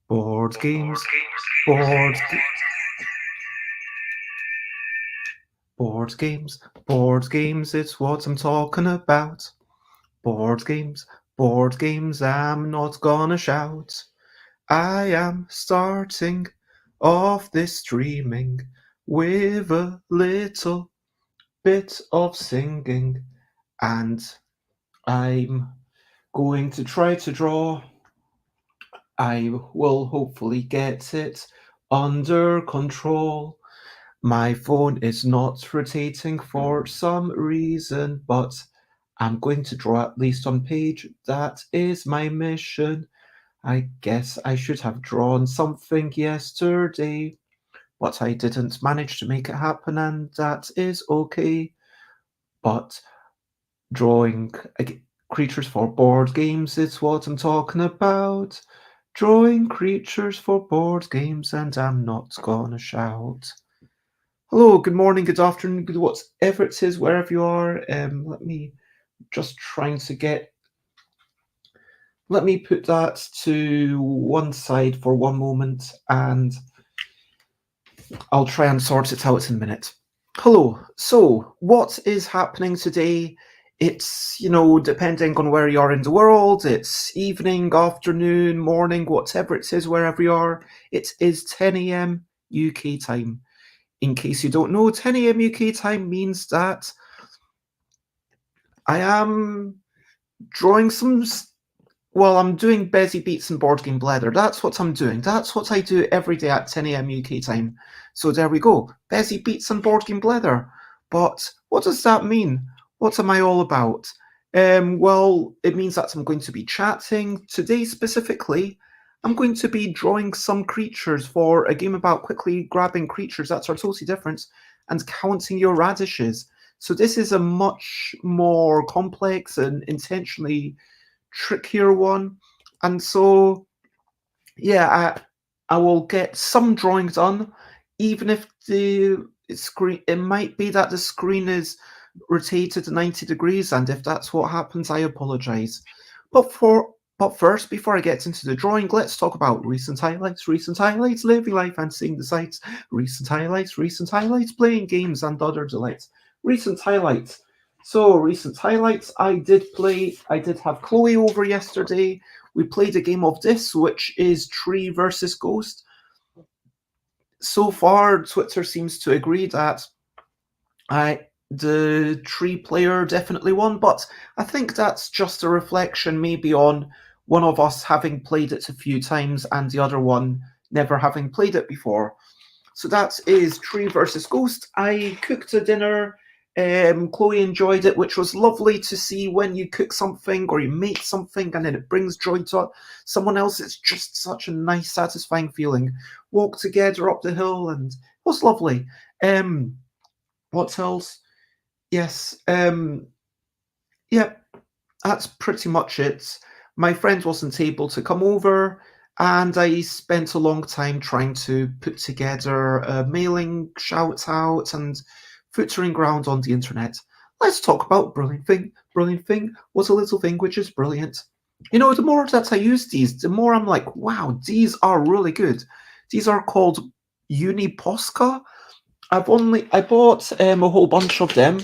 Board games, board board games, it's what I'm talking about. Board games, I'm not gonna shout. I am starting off this streaming with a little bit of singing, and I'm going to try to draw. I will hopefully get it under control. My phone is not rotating for some reason, but I'm going to draw at least on page. That is my mission. I guess I should have drawn something yesterday, but I didn't manage to make it happen, and that is okay. But drawing creatures for board games is what I'm talking about. Drawing creatures for board games, and I'm not gonna shout. Hello, good morning, good afternoon, good whatever it is, wherever you are. Let me put that to one side for one moment, and I'll try and sort it out in a minute. Hello. So, what is happening today? It's, depending on where you are in the world, it's evening, afternoon, morning, whatever it is, wherever you are. It is 10 a.m. UK time. In case you don't know, 10 a.m. UK time means that I am drawing I'm doing Bezzy Beats and Board Game Bladder. That's what I'm doing. That's what I do every day at 10 a.m. UK time. So there we go. Bezzy Beats and Board Game Bladder. But what does that mean? What am I all about? Well, it means that I'm going to be chatting. Today specifically, I'm going to be drawing some creatures for a game about quickly grabbing creatures that are totally different and counting your radishes. So this is a much more complex and intentionally trickier one, and so I will get some drawing done, even if the screen, it might be that the screen is rotated 90 degrees, and if that's what happens, I apologize. But first, before I get into the drawing, let's talk about recent highlights, living life and seeing the sights, recent highlights, playing games and other delights. Recent highlights. So, recent highlights, I did have Chloe over yesterday. We played a game of this, which is Tree versus Ghost. So far, Twitter seems to agree that the Tree player definitely won, but I think that's just a reflection maybe on one of us having played it a few times and the other one never having played it before. So that is Tree versus Ghost. I cooked a dinner. Chloe enjoyed it, which was lovely to see when you cook something or you make something and then it brings joy to someone else. It's just such a nice, satisfying feeling. Walked together up the hill and it was lovely. What else? Yes. That's pretty much it. My friend wasn't able to come over, and I spent a long time trying to put together a mailing shout out and footering ground on the internet. Let's talk about brilliant thing. Brilliant thing was a little thing which is brilliant. The more that I use these, the more I'm like, wow, these are really good. These are called Uniposca. I bought a whole bunch of them.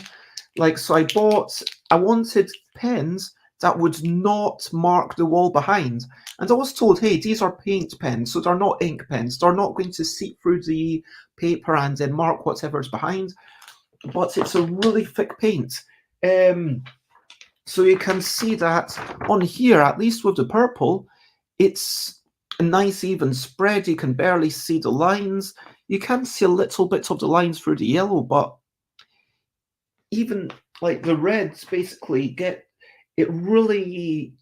I wanted pens that would not mark the wall behind. And I was told, hey, these are paint pens, so they're not ink pens. They're not going to seep through the paper and then mark whatever's behind. But it's a really thick paint. So you can see that on here, at least with the purple, it's a nice even spread. You can barely see the lines. You can see a little bit of the lines through the yellow, but even like the reds basically it really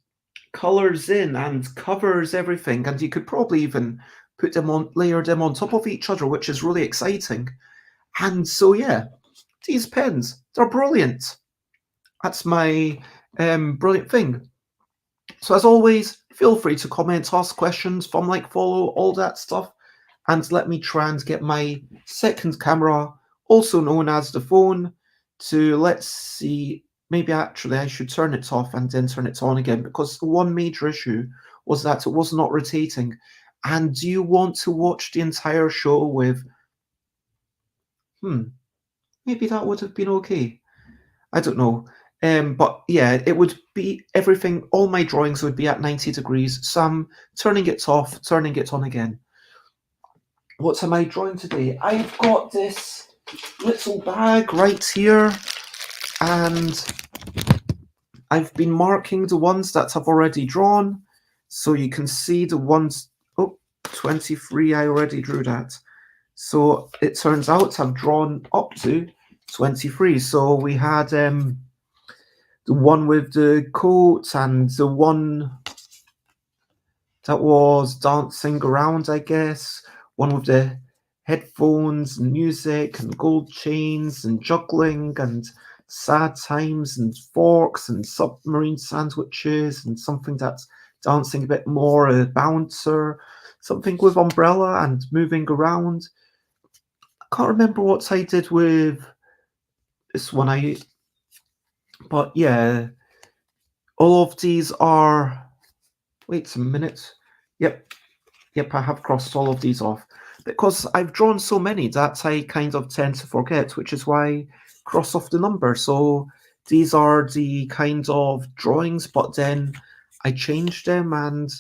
colors in and covers everything, and you could probably even layer them on top of each other, which is really exciting. And so these pens, they're brilliant. That's my brilliant thing. So as always, feel free to comment, ask questions, follow, all that stuff, and let me try and get my second camera, also known as the phone, to, let's see, maybe actually I should turn it off and then turn it on again, because one major issue was that it was not rotating. And do you want to watch the entire show with, maybe that would have been okay. I don't know. But yeah, it would be everything, all my drawings would be at 90 degrees. Some turning it off, turning it on again. What am I drawing today? I've got this little bag right here, and I've been marking the ones that I've already drawn. So you can see the ones, 23, I already drew that. So it turns out I've drawn up to 23. So we had the one with the coat and the one that was dancing around, I guess. One with the headphones and music and gold chains and juggling and sad times and forks and submarine sandwiches and something that's dancing a bit more, a bouncer, something with umbrella and moving around. I can't remember what I did with this one. But yeah, all of these are. Wait a minute. Yep, I have crossed all of these off because I've drawn so many that I kind of tend to forget, which is why I cross off the number. So these are the kind of drawings, but then I changed them and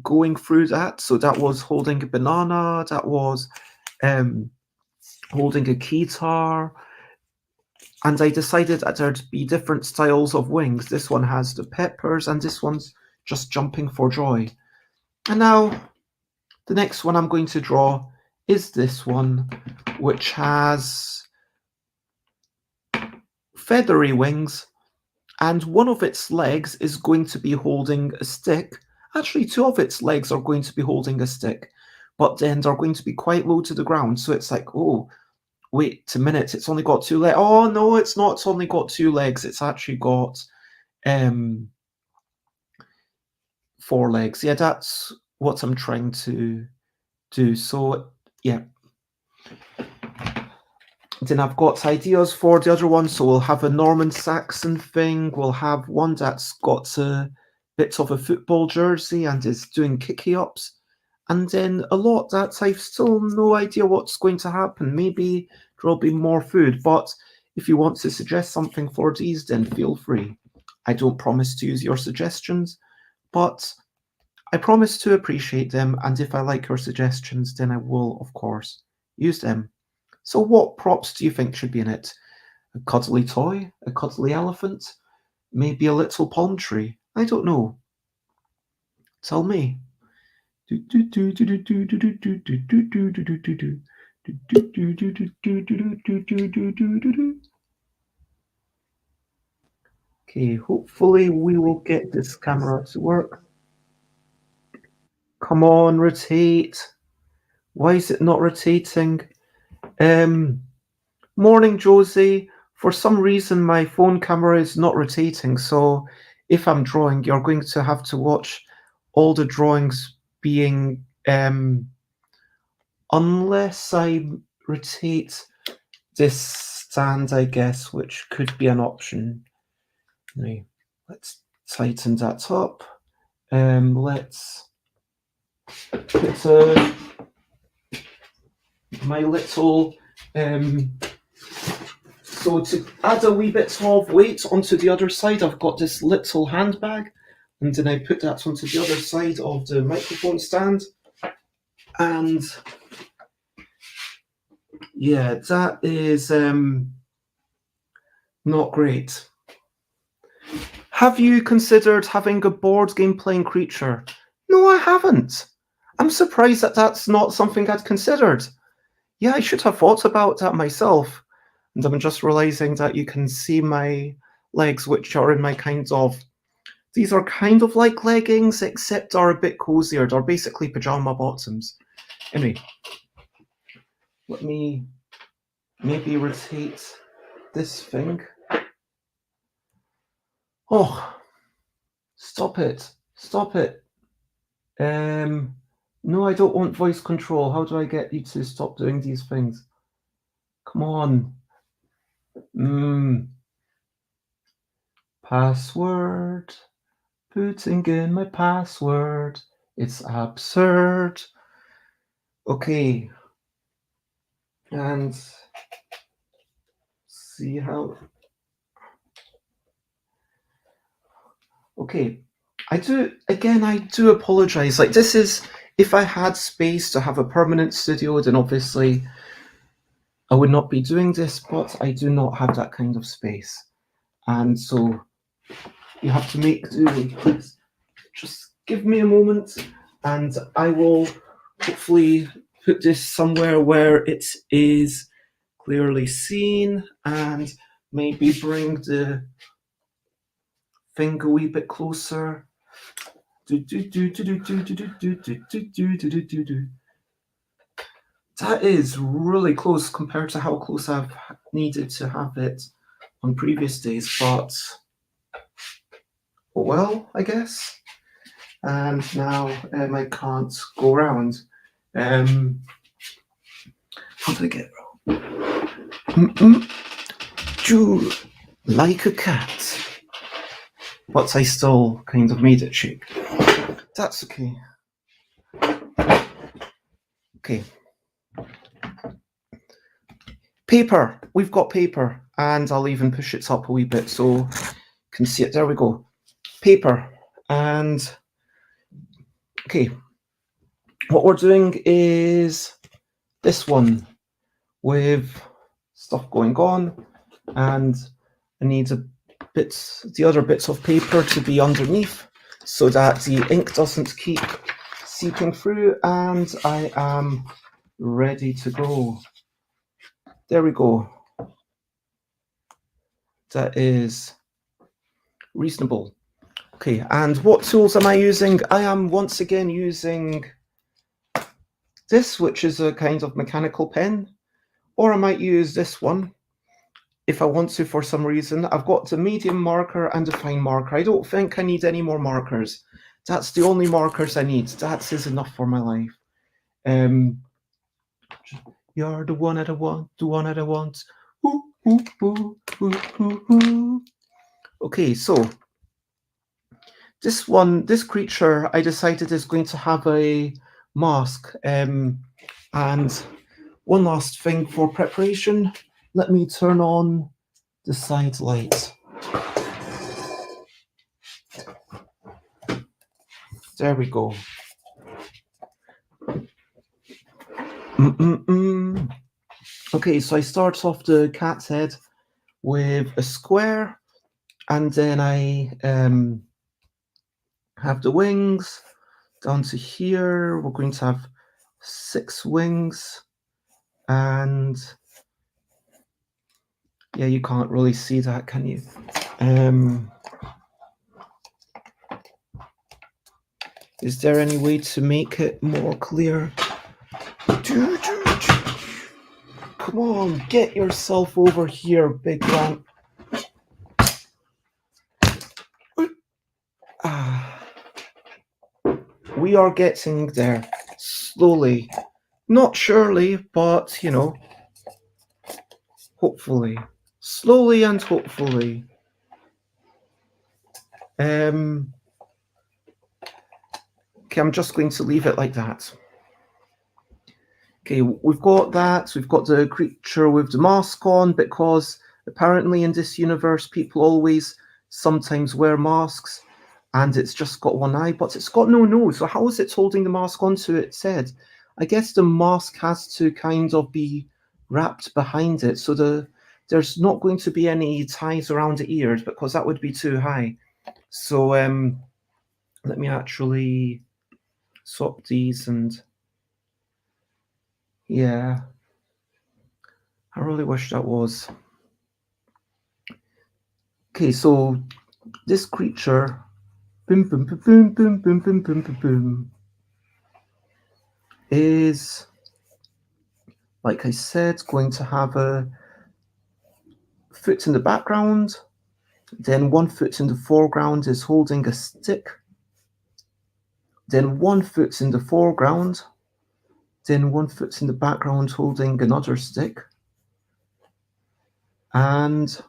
going through that. So that was holding a banana, that was holding a guitar, and I decided that there'd be different styles of wings. This one has the peppers, and this one's just jumping for joy. And now the next one I'm going to draw is this one, which has feathery wings, and one of its legs is going to be holding a stick. Actually, two of its legs are going to be holding a stick, but then they're going to be quite low to the ground. So it's like, oh, wait a minute, it's only got two legs. Oh, no, it's not. It's only got two legs. It's actually got 4 legs. Yeah, that's what I'm trying to do. So, yeah. Then I've got ideas for the other one. So we'll have a Norman Saxon thing. We'll have one that's got a bit of a football jersey and is doing kicky-ups. And then a lot that I've still no idea what's going to happen. Maybe there'll be more food. But if you want to suggest something for these, then feel free. I don't promise to use your suggestions, but I promise to appreciate them. And if I like your suggestions, then I will, of course, use them. So what props do you think should be in it? A cuddly toy? A cuddly elephant? Maybe a little palm tree? I don't know. Tell me. Okay, hopefully we will get this camera to work. Come on, rotate. Why is it not rotating? Morning, Josie. For some reason, my phone camera is not rotating. So if I'm drawing, you're going to have to watch all the drawings being, unless I rotate this stand, I guess, which could be an option. Anyway, let's tighten that up. Let's put my little so to add a wee bit of weight onto the other side, I've got this little handbag, and then I put that onto the other side of the microphone stand. And yeah, that is not great. Have you considered having a board game playing creature? No, I haven't. I'm surprised that that's not something I'd considered. Yeah, I should have thought about that myself. And I'm just realizing that you can see my legs, which are in my these are kind of like leggings, except are a bit cozier. They're basically pajama bottoms. Anyway, let me maybe rotate this thing. Oh, stop it. Stop it. No, I don't want voice control. How do I get you to stop doing these things? Come on. Password. Putting in my password. It's absurd. Okay. And see how... Okay. I do apologize. Like, this is... If I had space to have a permanent studio, then obviously I would not be doing this, but I do not have that kind of space. And so you have to make do with this. Just give me a moment and I will hopefully put this somewhere where it is clearly seen and maybe bring the thing a wee bit closer. That is really close compared to how close I've needed to have it on previous days, but oh well, I guess. And now I can't go around. How did I get wrong? Chew like a cat. But I still kind of made it shake. That's okay. Okay. Paper. We've got paper. And I'll even push it up a wee bit so you can see it. There we go. Paper. And okay. What we're doing is this one with stuff going on, and I need the other bits of paper to be underneath so that the ink doesn't keep seeping through, and I am ready to go. There we go. That is reasonable. Okay, and what tools am I using? I am once again using this, which is a kind of mechanical pen, or I might use this one if I want to for some reason. I've got the medium marker and the fine marker. I don't think I need any more markers. That's the only markers I need. That is enough for my life. You're the one that I want, the one that I want. Ooh, ooh, ooh, ooh, ooh, ooh. Okay, so this creature I decided is going to have a mask. And one last thing for preparation, let me turn on the side light. There we go. Okay, so I start off the cat's head with a square, and then I have the wings down to here. We're going to have 6 wings, and yeah, you can't really see that, can you? Is there any way to make it more clear? Come on, get yourself over here, big man. We are getting there slowly. Not surely, but, you know, hopefully. Slowly and hopefully. Okay, I'm just going to leave it like that. Okay, we've got that. We've got the creature with the mask on, because apparently in this universe, people always sometimes wear masks, and it's just got one eye, but it's got no nose. So how is it holding the mask onto its head? I guess the mask has to kind of be wrapped behind it, so there's not going to be any ties around the ears, because that would be too high. So let me actually swap these, and yeah, I really wish that was. Okay, so this creature, boom, boom, boom, boom, boom, boom, boom, boom, boom, boom, is, like I said, going to have a foot in the background, then 1 foot in the foreground is holding a stick, then 1 foot in the foreground, then 1 foot in the background holding another stick, and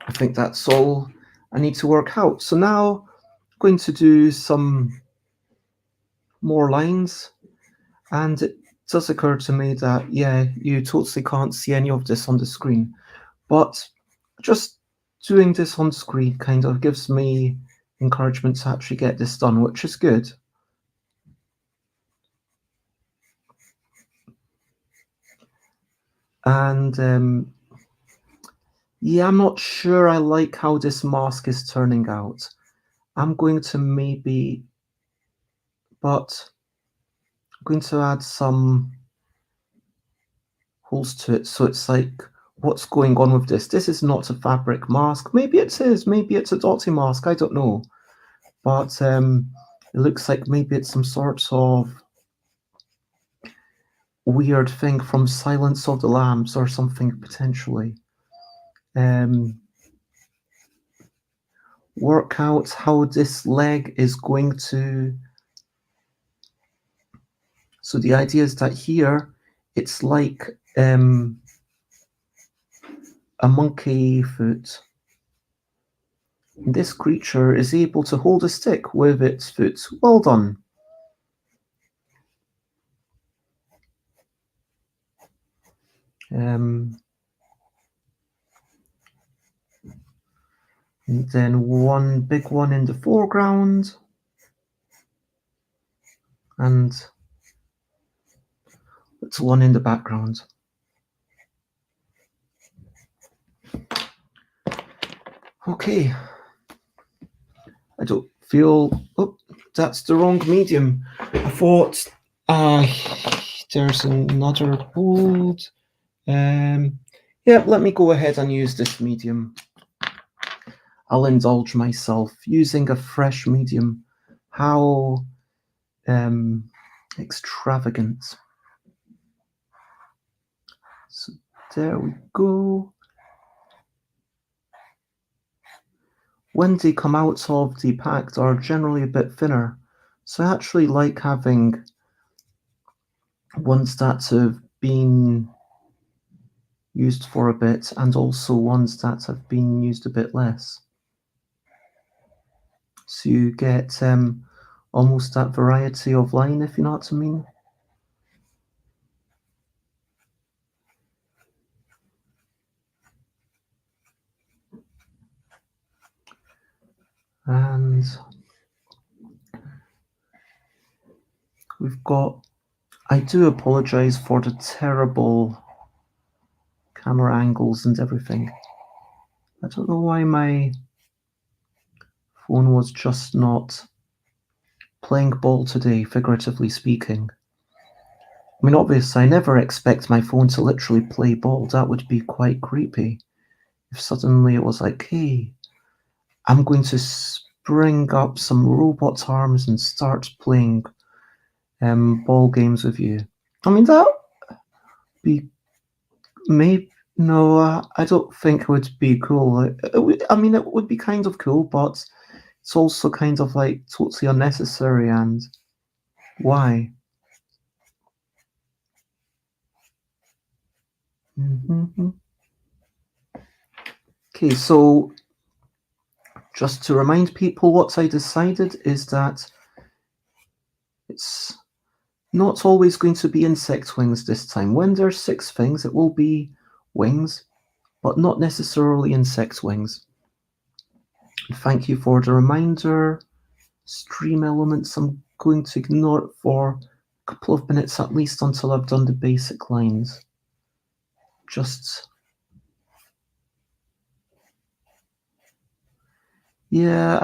I think that's all I need to work out. So now I'm going to do some more lines. And it does occur to me that, yeah, you totally can't see any of this on the screen. But just doing this on screen kind of gives me encouragement to actually get this done, which is good. And yeah, I'm not sure I like how this mask is turning out. I'm going to add some holes to it, so it's like, what's going on with this? This is not a fabric mask. Maybe it is. Maybe it's a dotty mask. I don't know. But it looks like maybe it's some sort of weird thing from Silence of the Lambs or something, potentially. Work out how this leg is going to... So the idea is that here, it's like a monkey foot. This creature is able to hold a stick with its foot. Well done. And then one big one in the foreground. And it's one in the background. Okay. I don't feel... Oh, that's the wrong medium. I thought... there's another hold. Yeah, let me go ahead and use this medium. I'll indulge myself using a fresh medium. How extravagant. So there we go. When they come out of the pack, they are generally a bit thinner. So I actually like having ones that have been used for a bit, and also ones that have been used a bit less. So you get almost that variety of line, if you know what I mean. And we've got... I do apologize for the terrible camera angles and everything. I don't know why my phone was just not playing ball today, figuratively speaking. I mean, obviously, I never expect my phone to literally play ball. That would be quite creepy. If suddenly it was like, hey, I'm going to spring up some robot arms and start playing ball games with you. I mean, that would be... Maybe... No, I don't think it would be cool. I mean, it would be kind of cool, but it's also kind of like totally unnecessary. And why? Okay, so just to remind people, what I decided is that it's not always going to be insect wings this time. When there's 6 things, it will be wings, but not necessarily insect wings. Thank you for the reminder. Stream elements, I'm going to ignore it for a couple of minutes at least until I've done the basic lines. Just... yeah,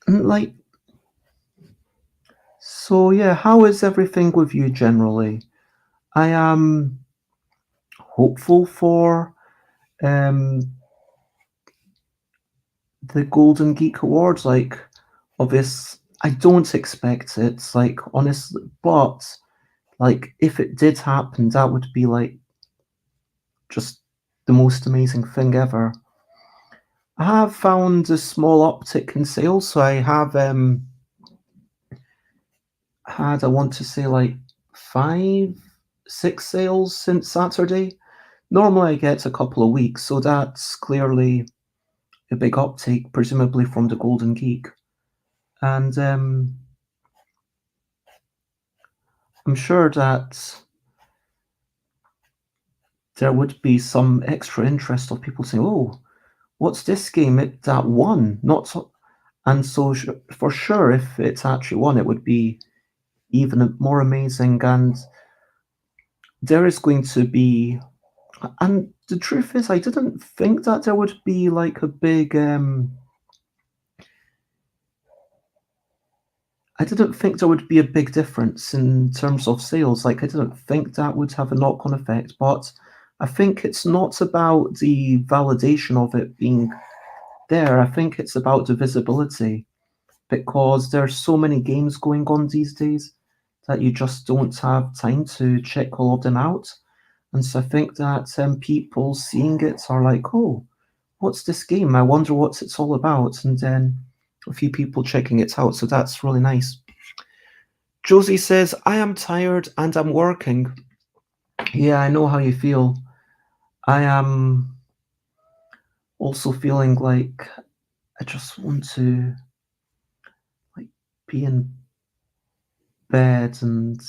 like... So yeah, how is everything with you generally? I am hopeful for the Golden Geek Awards. Like, obvious, I don't expect it, like, honestly, but like, if it did happen, that would be like just the most amazing thing ever. I have found a small uptick in sales, so I have had, I want to say, like 5, 6 sales since Saturday. Normally I get a couple of weeks, so that's clearly a big uptake, presumably from the Golden Geek. And I'm sure that there would be some extra interest of people saying, "Oh, what's this game? That won, not so." And so, for sure, if it's actually won, it would be even more amazing. And there is going to be, and the truth is, I didn't think that there would be like a big. I didn't think there would be a big difference in terms of sales. Like, I didn't think that would have a knock-on effect, but I think it's not about the validation of it being there. I think it's about the visibility because there's so many games going on these days that you just don't have time to check all of them out. And so I think that people seeing it are like, oh, what's this game? I wonder what it's all about. And then a few people checking it out. So that's really nice. Josie says, I am tired and I'm working. Yeah, I know how you feel. I am also feeling like I just want to like be in bed and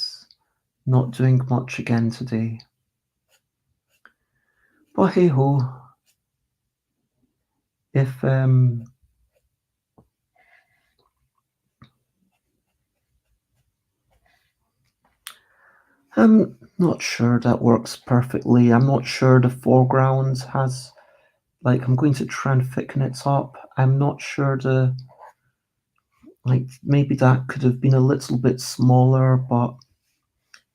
not doing much again today. But hey ho, if I'm not sure that works perfectly. I'm not sure the foreground has like I'm going to try and thicken it up. I'm not sure maybe that could have been a little bit smaller, but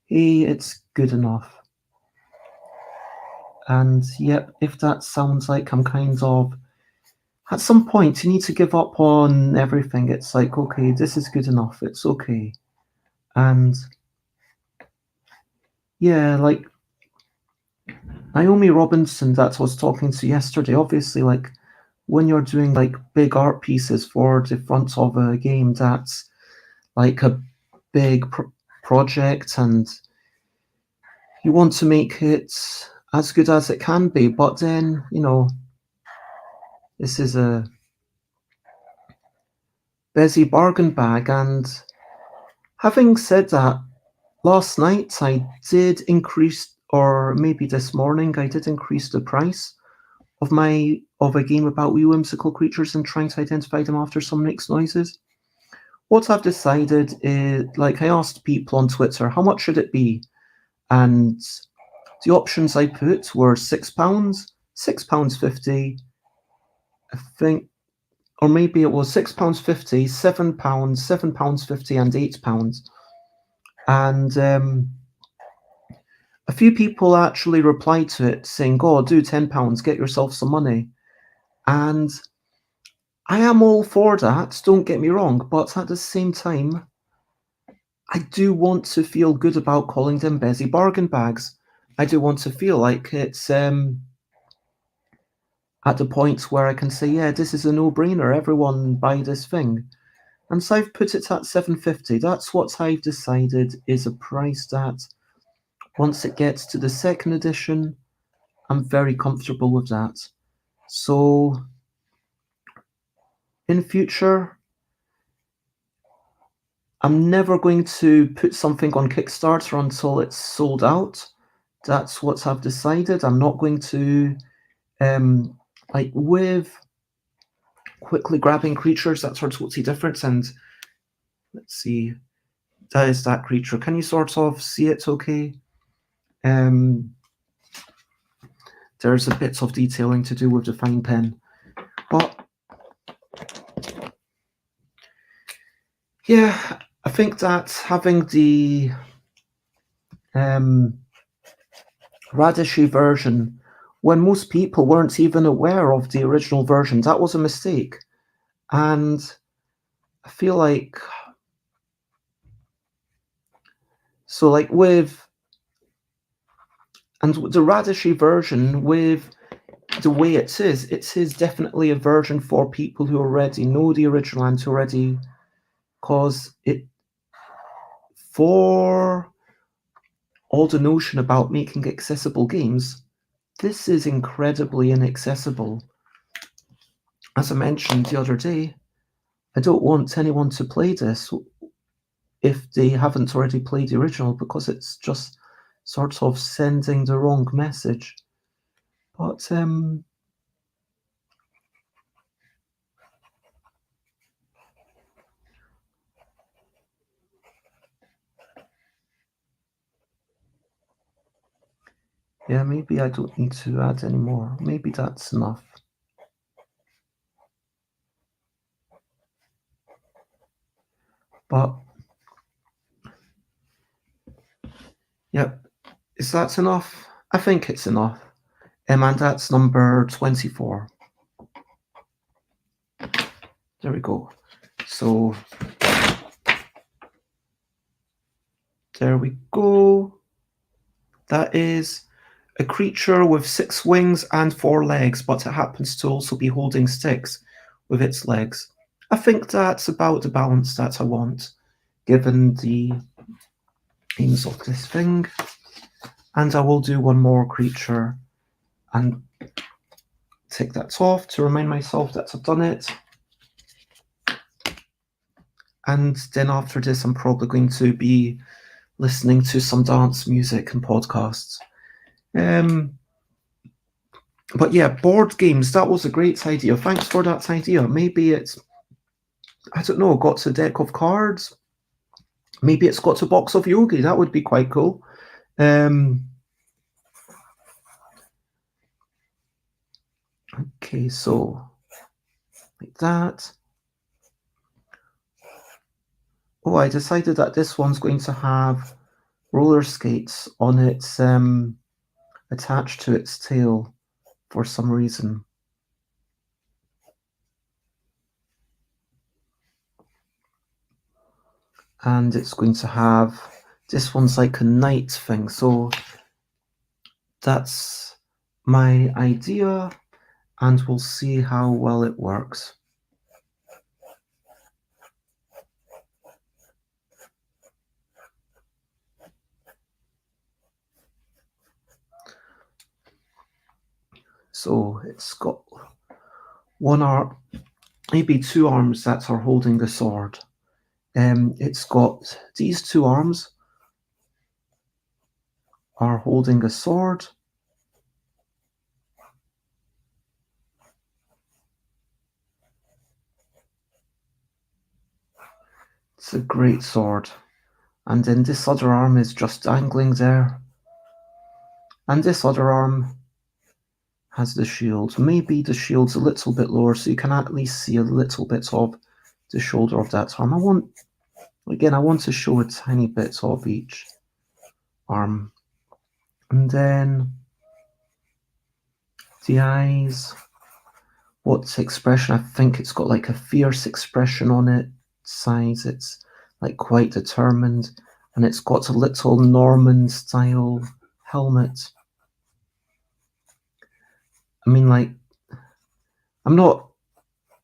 hey, it's good enough. And yep, if that sounds like I'm kind of at some point you need to give up on everything. It's like, okay, this is good enough. It's okay. And yeah, like Naomi Robinson that I was talking to yesterday, obviously, like when you're doing like big art pieces for the front of a game, that's like a big project and you want to make it as good as it can be. But then, this is a busy bargain bag. And having said that, last night I did increase, or maybe this morning, I did increase the price of a game about wee whimsical creatures and trying to identify them after some mixed noises. What I've decided is, like, I asked people on Twitter, how much should it be? And the options I put were £6, £6.50, I think, or maybe it was £6.50, £7, £7.50, and £8. And a few people actually replied to it saying, "Oh, do £10, get yourself some money." And I am all for that, don't get me wrong, but at the same time, I do want to feel good about calling them busy bargain bags. I do want to feel like it's at the point where I can say, yeah, this is a no-brainer, everyone buy this thing. And so I've put it at £7.50. That's what I've decided is a price that, once it gets to the second edition, I'm very comfortable with that. So, in future, I'm never going to put something on Kickstarter until it's sold out. That's what I've decided. I'm not going to, with quickly grabbing creatures, that's sort of totally different. And let's see, that is that creature. Can you sort of see it okay? There's a bit of detailing to do with the fine pen. But yeah, I think that having the Radishy version, when most people weren't even aware of the original version, that was a mistake. And I feel like, so like and the Radishy version, with the way it is definitely a version for people who already know the original and who already, cause it, for all the notion about making accessible games, this is incredibly inaccessible. As I mentioned the other day, I don't want anyone to play this if they haven't already played the original, because it's just sort of sending the wrong message. But yeah, maybe I don't need to add any more. Maybe that's enough. But yep, is that enough? I think it's enough. And that's number 24. There we go. So there we go. That is a creature with 6 wings and 4 legs, but it happens to also be holding sticks with its legs. I think that's about the balance that I want, given the aims of this thing. And I will do one more creature and take that off to remind myself that I've done it. And then after this, I'm probably going to be listening to some dance music and podcasts. But yeah, board games, that was a great idea. Thanks for that idea. Maybe it's, I don't know, got a deck of cards. Maybe it's got a box of yogi. That would be quite cool. Okay, so like that. Oh, I decided that this one's going to have roller skates on its attached to its tail for some reason. And it's going to have, this one's like a knight thing, so that's my idea, and we'll see how well it works. So it's got one arm, maybe 2 arms that are holding the sword. It's got these 2 arms are holding a sword. It's a great sword. And then this other arm is just dangling there. And this other arm has the shield. Maybe the shield's a little bit lower, so you can at least see a little bit of the shoulder of that arm. I want to show a tiny bit of each arm. And then the eyes, what's expression? I think it's got like a fierce expression on its sides. It's like quite determined, and it's got a little Norman style helmet. I mean, like, I'm not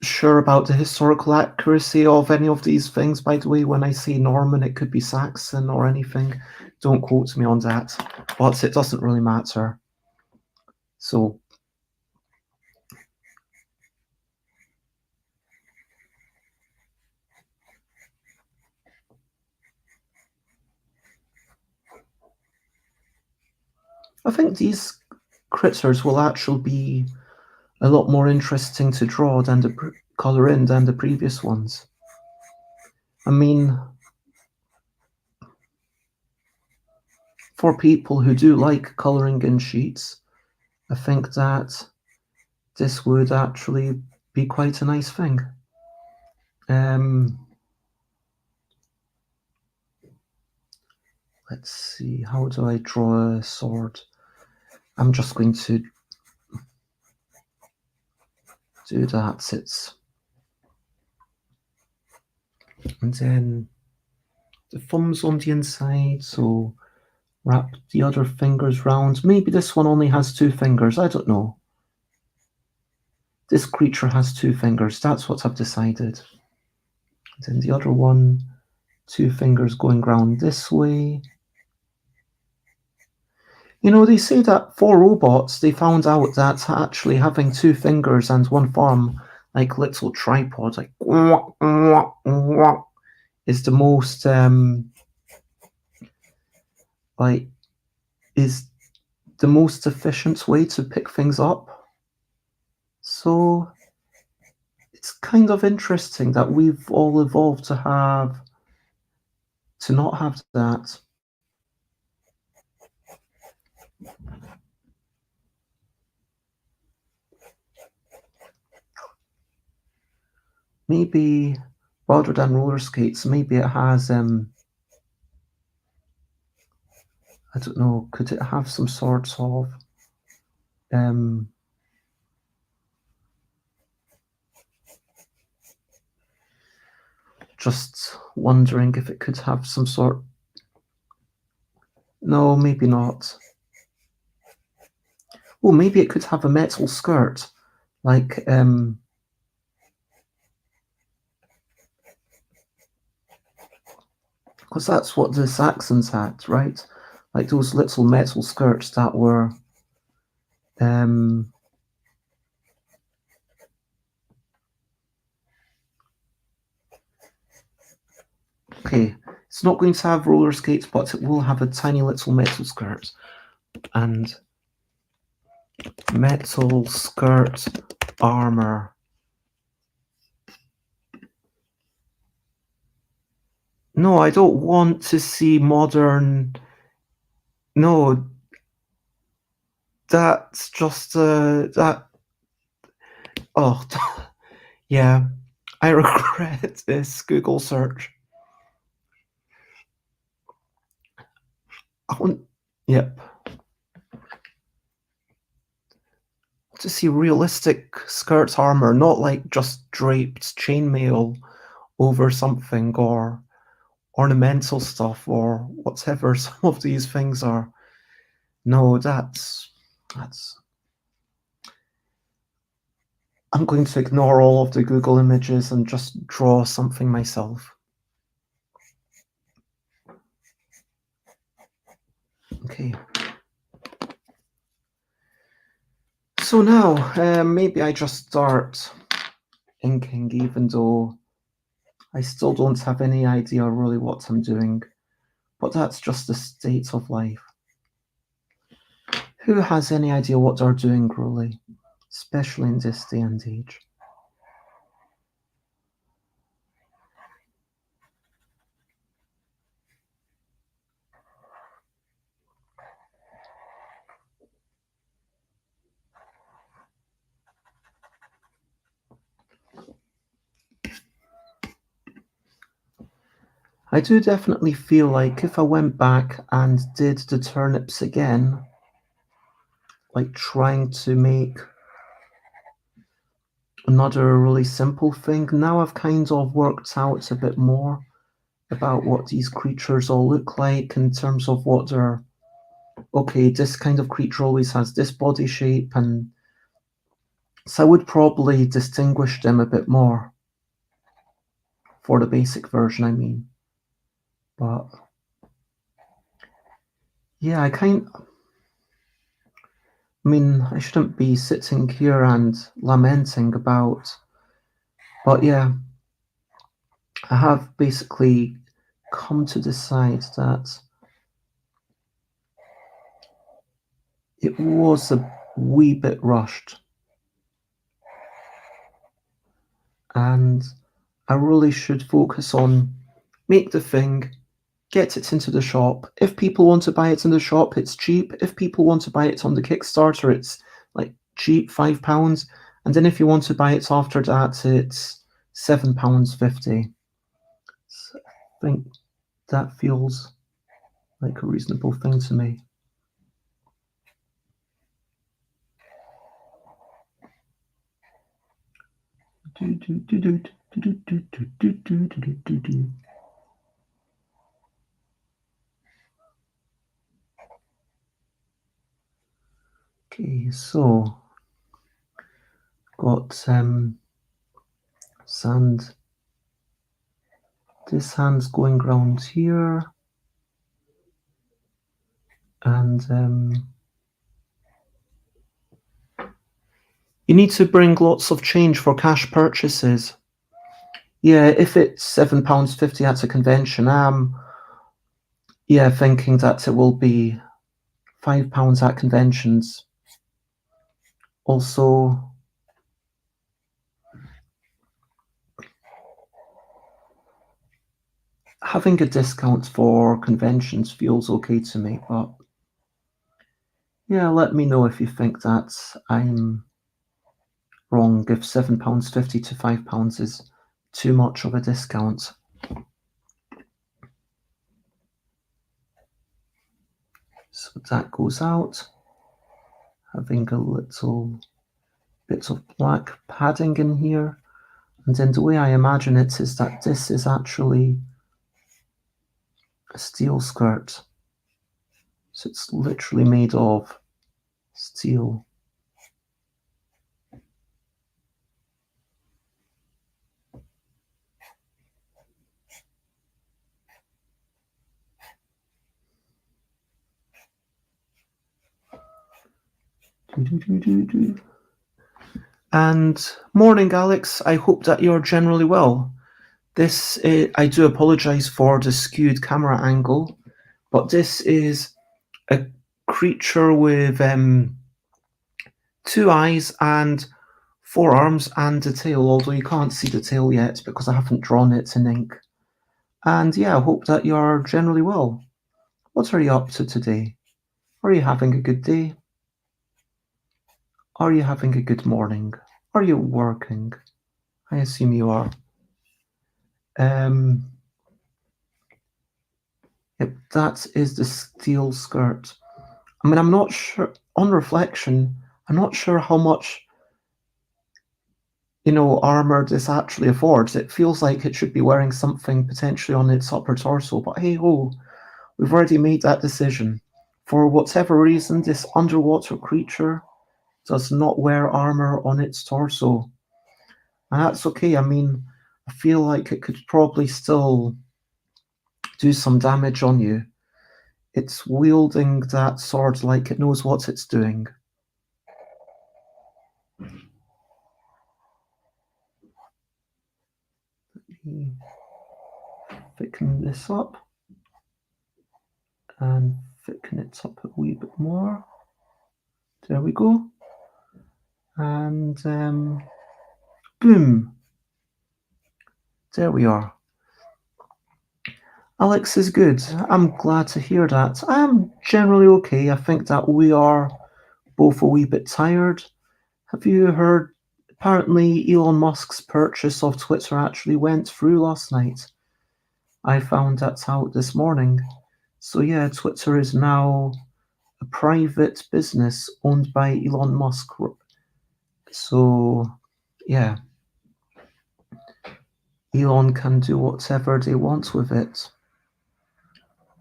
sure about the historical accuracy of any of these things, by the way. When I say Norman, it could be Saxon or anything. Don't quote me on that, but it doesn't really matter. So I think these critters will actually be a lot more interesting to draw than the color in than the previous ones. I mean, for people who do like coloring in sheets, I think that this would actually be quite a nice thing. Let's see, how do I draw a sword? I'm just going to do that. And then the thumb's on the inside, so wrap the other fingers round. Maybe this one only has 2 fingers, I don't know. This creature has 2 fingers, that's what I've decided. And then the other one, 2 fingers going round this way. You know, they say that for robots, they found out that actually having 2 fingers and 1 thumb like little tripods, like is the most like is the most efficient way to pick things up. So it's kind of interesting that we've all evolved to not have that. Maybe rather than roller skates, maybe it has I don't know, could it have some sort of just wondering if it could have some sort. No, maybe not. Oh, maybe it could have a metal skirt, like because that's what the Saxons had, right? Like those little metal skirts that were okay, it's not going to have roller skates, but it will have a tiny little metal skirt. And metal skirt armor. No, I don't want to see modern. No, that's just that. Oh, yeah. I regret this Google search. I want. Yep. To see realistic skirt armor, not like just draped chainmail over something or ornamental stuff or whatever some of these things are. No, that's. I'm going to ignore all of the Google images and just draw something myself. Okay. So now, maybe I just start inking, even though I still don't have any idea really what I'm doing. But that's just the state of life. Who has any idea what they're doing, really? Especially in this day and age. I do definitely feel like if I went back and did the turnips again, like trying to make another really simple thing, now I've kind of worked out a bit more about what these creatures all look like in terms of what they're. Okay, this kind of creature always has this body shape, and so I would probably distinguish them a bit more for the basic version, I mean. But yeah, I shouldn't be sitting here and lamenting about, but yeah, I have basically come to decide that it was a wee bit rushed. And I really should focus on make the thing, get it into the shop. If people want to buy it in the shop, it's cheap. If people want to buy it on the Kickstarter, it's like cheap, £5. And then if you want to buy it after that, it's £7.50. So I think that feels like a reasonable thing to me. Okay, so got sand. This hand's going round here, and You need to bring lots of change for cash purchases. Yeah, if it's £7.50 at a convention, thinking that it will be £5 at conventions. Also, having a discount for conventions feels okay to me, but yeah, let me know if you think that I'm wrong, if £7.50 to £5 is too much of a discount. So that goes out, having a little bit of black padding in here. And then the way I imagine it is that this is actually a steel skirt. So it's literally made of steel. And morning, Alex. I hope that you're generally well. I do apologize for the skewed camera angle, but this is a creature with 2 eyes and 4 arms and a tail, although you can't see the tail yet because I haven't drawn it in ink. And yeah, I hope that you're generally well. What are you up to today? Are you having a good day? Are you having a good morning? Are you working? I assume you are. Yep, that is the steel skirt. I mean, I'm not sure, on reflection, I'm not sure how much, armor this actually affords. It feels like it should be wearing something potentially on its upper torso, but hey ho, we've already made that decision. For whatever reason, this underwater creature does not wear armor on its torso. And that's okay. I mean, I feel like it could probably still do some damage on you. It's wielding that sword like it knows what it's doing. Let me thicken this up and thicken it up a wee bit more. There we go. And boom. There we are. Alex is good. I'm glad to hear that. I am generally okay. I think that we are both a wee bit tired. Have you heard? Apparently, Elon Musk's purchase of Twitter actually went through last night. I found that out this morning. So yeah, Twitter is now a private business owned by Elon Musk. So yeah, Elon can do whatever they want with it.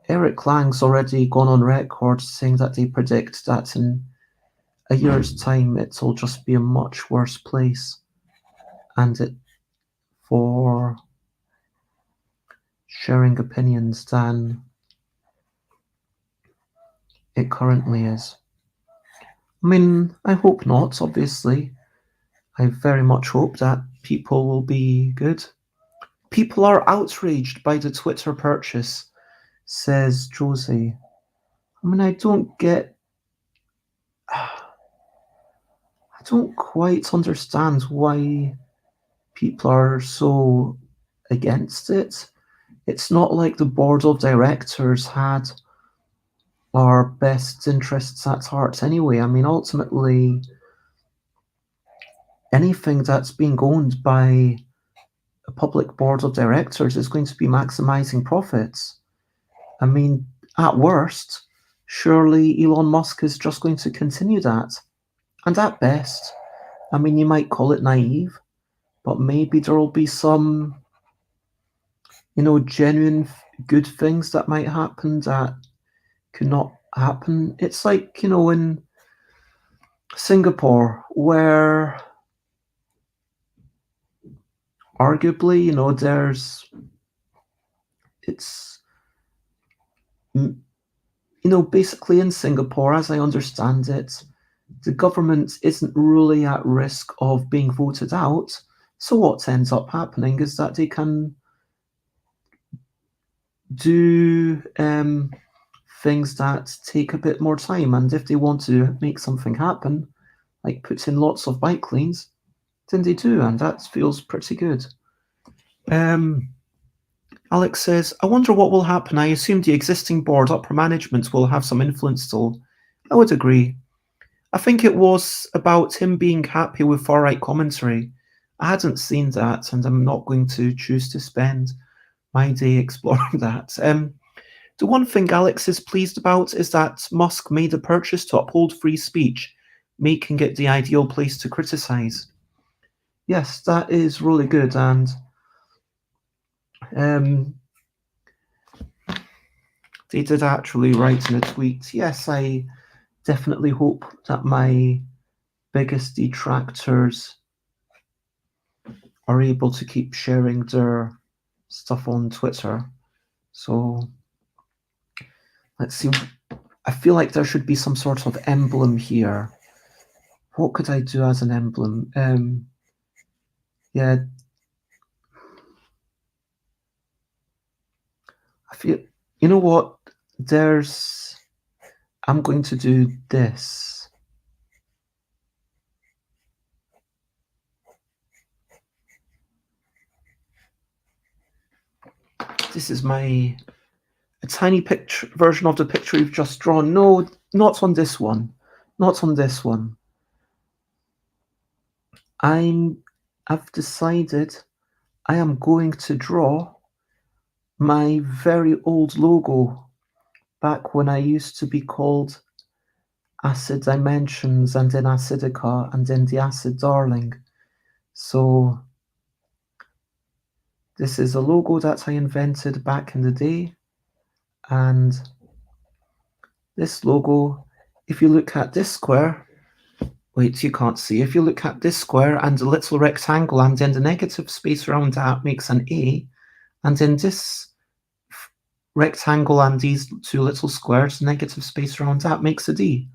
Eric Lang's already gone on record saying that they predict that in a year's time it'll just be a much worse place, and it for sharing opinions than it currently is. I mean, I hope not, obviously. I very much hope that people will be good. People are outraged by the Twitter purchase, says Josie. I mean, I don't quite understand why people are so against it. It's not like the board of directors had our best interests at heart anyway. I mean, ultimately, anything that's being owned by a public board of directors is going to be maximizing profits. I mean, at worst, surely Elon Musk is just going to continue that. And at best, I mean, you might call it naive, but maybe there will be some, genuine good things that might happen that could not happen. It's like, in Singapore, where arguably, basically in Singapore, as I understand it, the government isn't really at risk of being voted out. So what ends up happening is that they can do things that take a bit more time. And if they want to make something happen, like put in lots of bike lanes, then they do, and that feels pretty good. Alex says, I wonder what will happen. I assume the existing board, upper management, will have some influence still. I would agree. I think it was about him being happy with far-right commentary. I hadn't seen that, and I'm not going to choose to spend my day exploring that. The one thing Alex is pleased about is that Musk made a purchase to uphold free speech, making it the ideal place to criticize. Yes, that is really good, and they did actually write in a tweet, yes, I definitely hope that my biggest detractors are able to keep sharing their stuff on Twitter. So let's see. I feel like there should be some sort of emblem here. What could I do as an emblem? Yeah. I feel, you know what? I'm going to do this. This is a tiny picture version of the picture you've just drawn. No, not on this one. Not on this one. I've decided I am going to draw my very old logo back when I used to be called Acid Dimensions and then Acidica and then the Acid Darling. So this is a logo that I invented back in the day, and this logo, if you look at this square, wait, you can't see. If you look at this square and the little rectangle and then the negative space around that makes an A, and then this rectangle and these two little squares, negative space around that makes a D.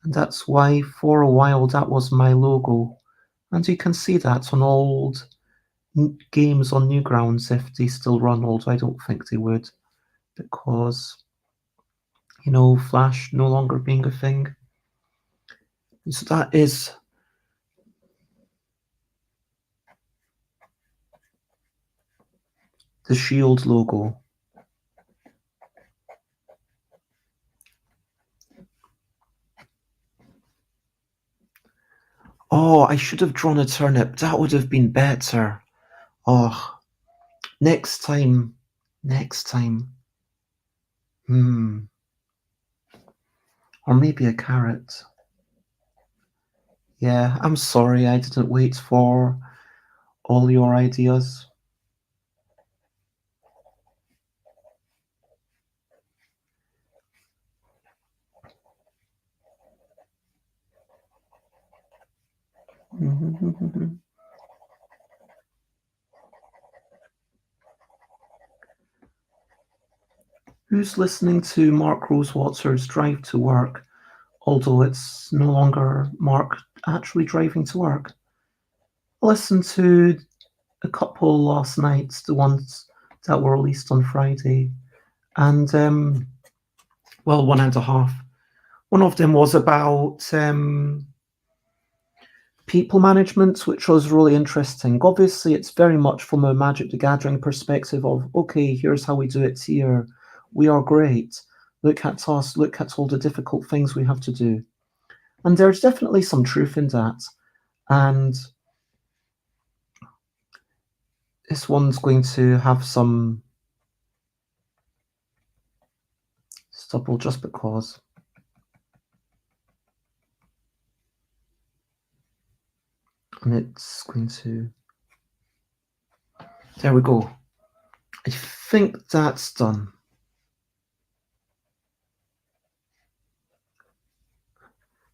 And that's why for a while that was my logo. And you can see that on old games on Newgrounds if they still run, although I don't think they would, because, you know, Flash no longer being a thing. And so that is the Shield logo. Oh, I should have drawn a turnip. That would have been better. Oh, next time. Next time. Or maybe a carrot. Yeah, I'm sorry I didn't wait for all your ideas. Who's listening to Mark Rosewater's Drive to Work, although it's no longer Mark actually driving to work? I listened to a couple last night, the ones that were released on Friday, and well, one and a half. One of them was about people management, which was really interesting. Obviously, it's very much from a Magic the Gathering perspective of, okay, here's how we do it here. We are great. Look at us. Look at all the difficult things we have to do. And there's definitely some truth in that. And this one's going to have some stubble just because. And it's going to... There we go. I think that's done.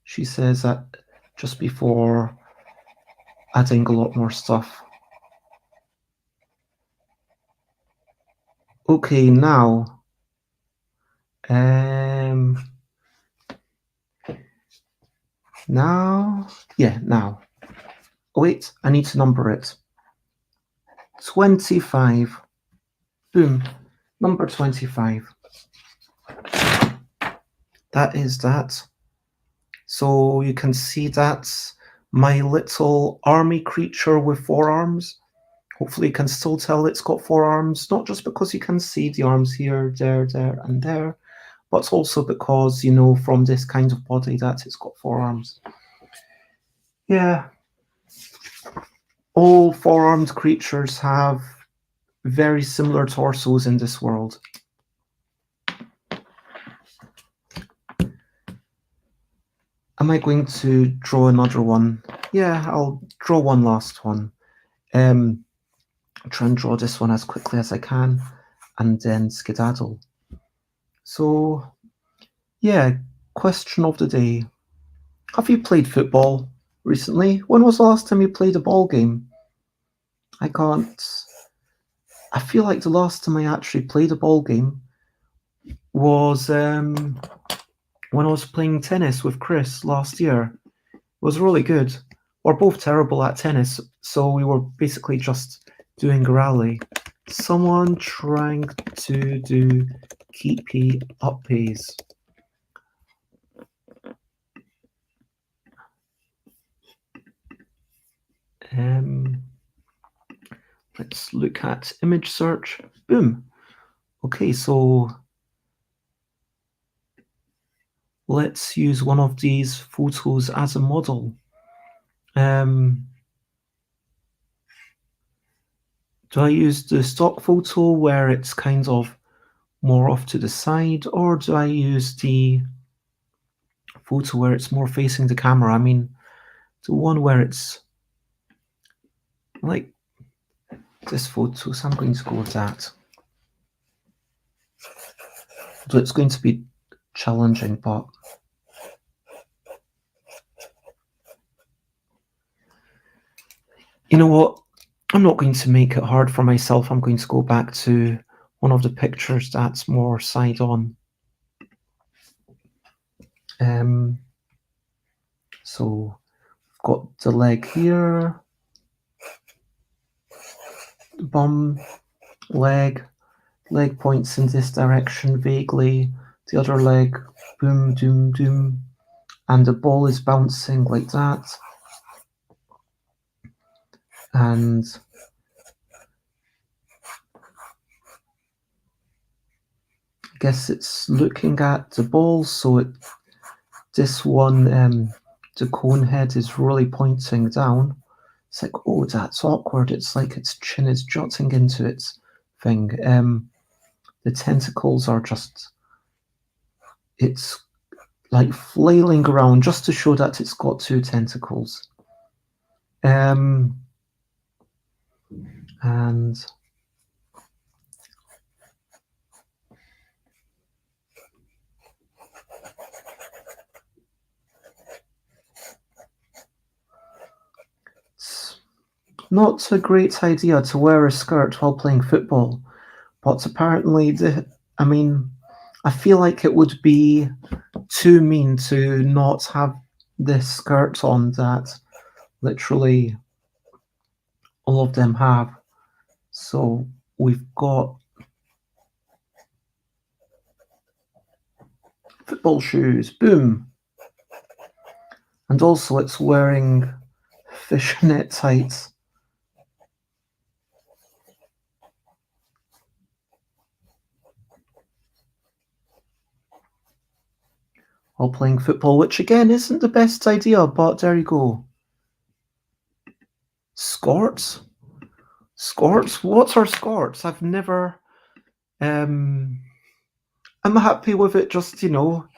She says that just before adding a lot more stuff. Okay, now Now, yeah, now. Wait, I need to number it. 25. Boom. Number 25. That is that. So you can see that's my little army creature with 4 arms. Hopefully you can still tell it's got 4 arms, not just because you can see the arms here, there, and there, but also because, you know, from this kind of body that it's got 4 arms. Yeah. All 4-armed creatures have very similar torsos in this world. Am I going to draw another one? Yeah, I'll draw one last one. Try and draw this one as quickly as I can, and then skedaddle. So, yeah, question of the day. Have you played football recently? When was the last time you played a ball game? I feel like the last time I actually played a ball game was when I was playing tennis with Chris last year. It was really good. We're both terrible at tennis, so we were basically just doing a rally. Someone trying to do keepy uppies. Let's look at image search. Boom. Okay, so let's use one of these photos as a model. Do I use the stock photo where it's kind of more off to the side, or do I use the photo where it's more facing the camera? I mean, the one where it's like this photo, so I'm going to go with that. So it's going to be challenging, but you know what? I'm not going to make it hard for myself. I'm going to go back to one of the pictures that's more side on. So I've got the leg here, the bum, leg points in this direction vaguely, the other leg, boom, doom, doom, and the ball is bouncing like that. And I guess it's looking at the ball, so this one, the cone head is really pointing down. It's like, oh, that's awkward. It's like its chin is jutting into its thing. The tentacles are just, it's like flailing around just to show that it's got 2 tentacles. And it's not a great idea to wear a skirt while playing football, but apparently I feel like it would be too mean to not have this skirt on that literally all of them have. So we've got football shoes, boom. And also it's wearing fishnet tights. While playing football, which again isn't the best idea, but there you go. Skirts? Skirts? What are skirts? I've never. I'm happy with it. Just I'm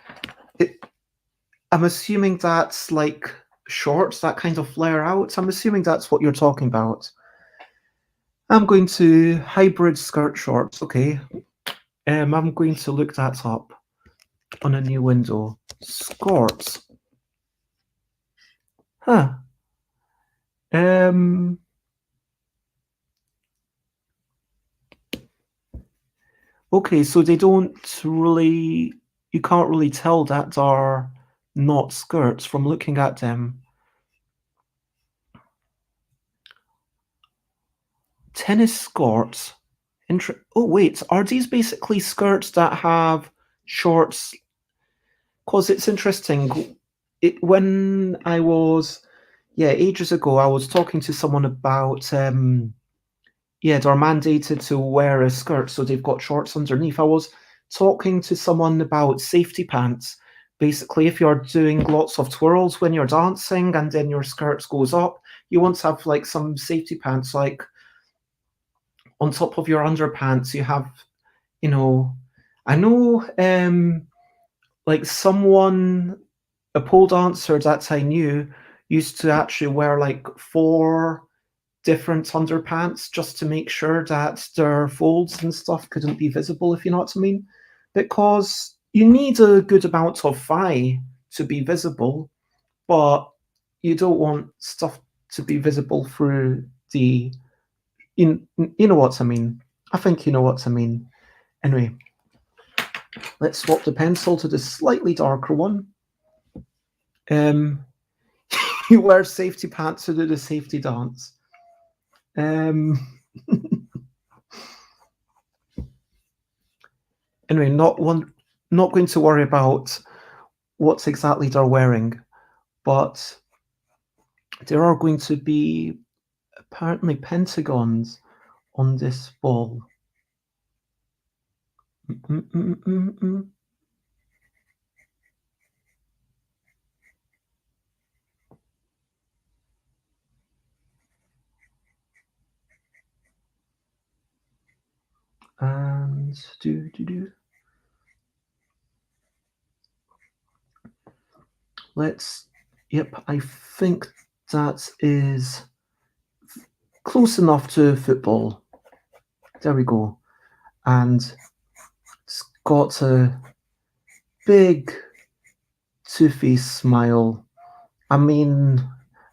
assuming that's like shorts that kind of flare out. I'm assuming that's what you're talking about. I'm going to hybrid skirt shorts. Okay. I'm going to look that up on a new window. Skirts. Huh. Okay, so they don't really, you can't really tell that are not skirts from looking at them. Tennis skirts. Oh wait, are these basically skirts that have shorts? Because it's interesting. When I was, ages ago, I was talking to someone about, they're mandated to wear a skirt, so they've got shorts underneath. I was talking to someone about safety pants. Basically, if you're doing lots of twirls when you're dancing and then your skirt goes up, you want to have like some safety pants, like on top of your underpants. You have, I know, like a pole dancer that I knew used to actually wear like 4 different underpants just to make sure that their folds and stuff couldn't be visible, if you know what I mean. Because you need a good amount of thigh to be visible, but you don't want stuff to be visible through the. You know what I mean. I think you know what I mean. Anyway, let's swap the pencil to the slightly darker one. You wear safety pants to do the safety dance. Anyway, not going to worry about what exactly they're wearing, but there are going to be apparently pentagons on this ball. And I think that is close enough to football. There we go. And it's got a big two-faced smile. I mean,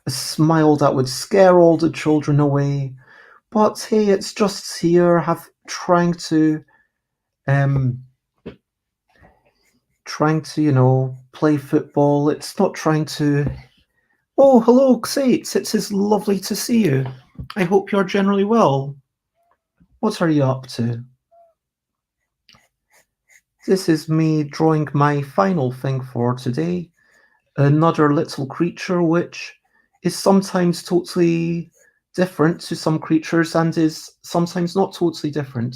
a smile that would scare all the children away. But hey, it's just here trying to play football. It's not trying to. Oh, hello, Xates. It is lovely to see you. I hope you're generally well. What are you up to? This is me drawing my final thing for today. Another little creature which is sometimes totally different to some creatures and is sometimes not totally different.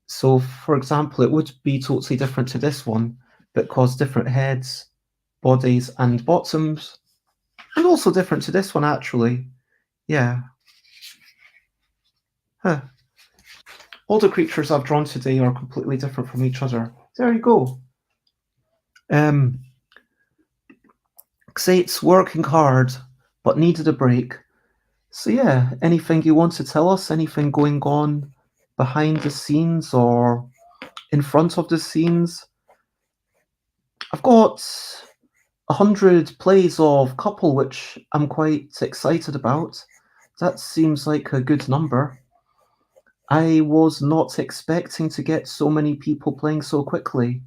So, for example, it would be totally different to this one because different heads, bodies, and bottoms, and also different to this one, actually. Yeah. Huh. All the creatures I've drawn today are completely different from each other. There you go. Xate's working hard, but needed a break. So yeah, anything you want to tell us? Anything going on behind the scenes or in front of the scenes? I've got 100 plays of Couple, which I'm quite excited about. That seems like a good number. I was not expecting to get so many people playing so quickly.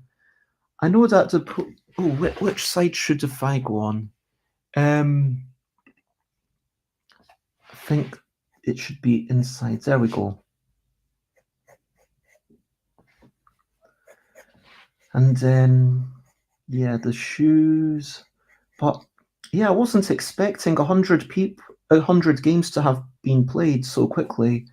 I know that which side should the Fi go on? I think it should be inside. There we go. And then, the shoes. But yeah, I wasn't expecting 100 games to have been played so quickly.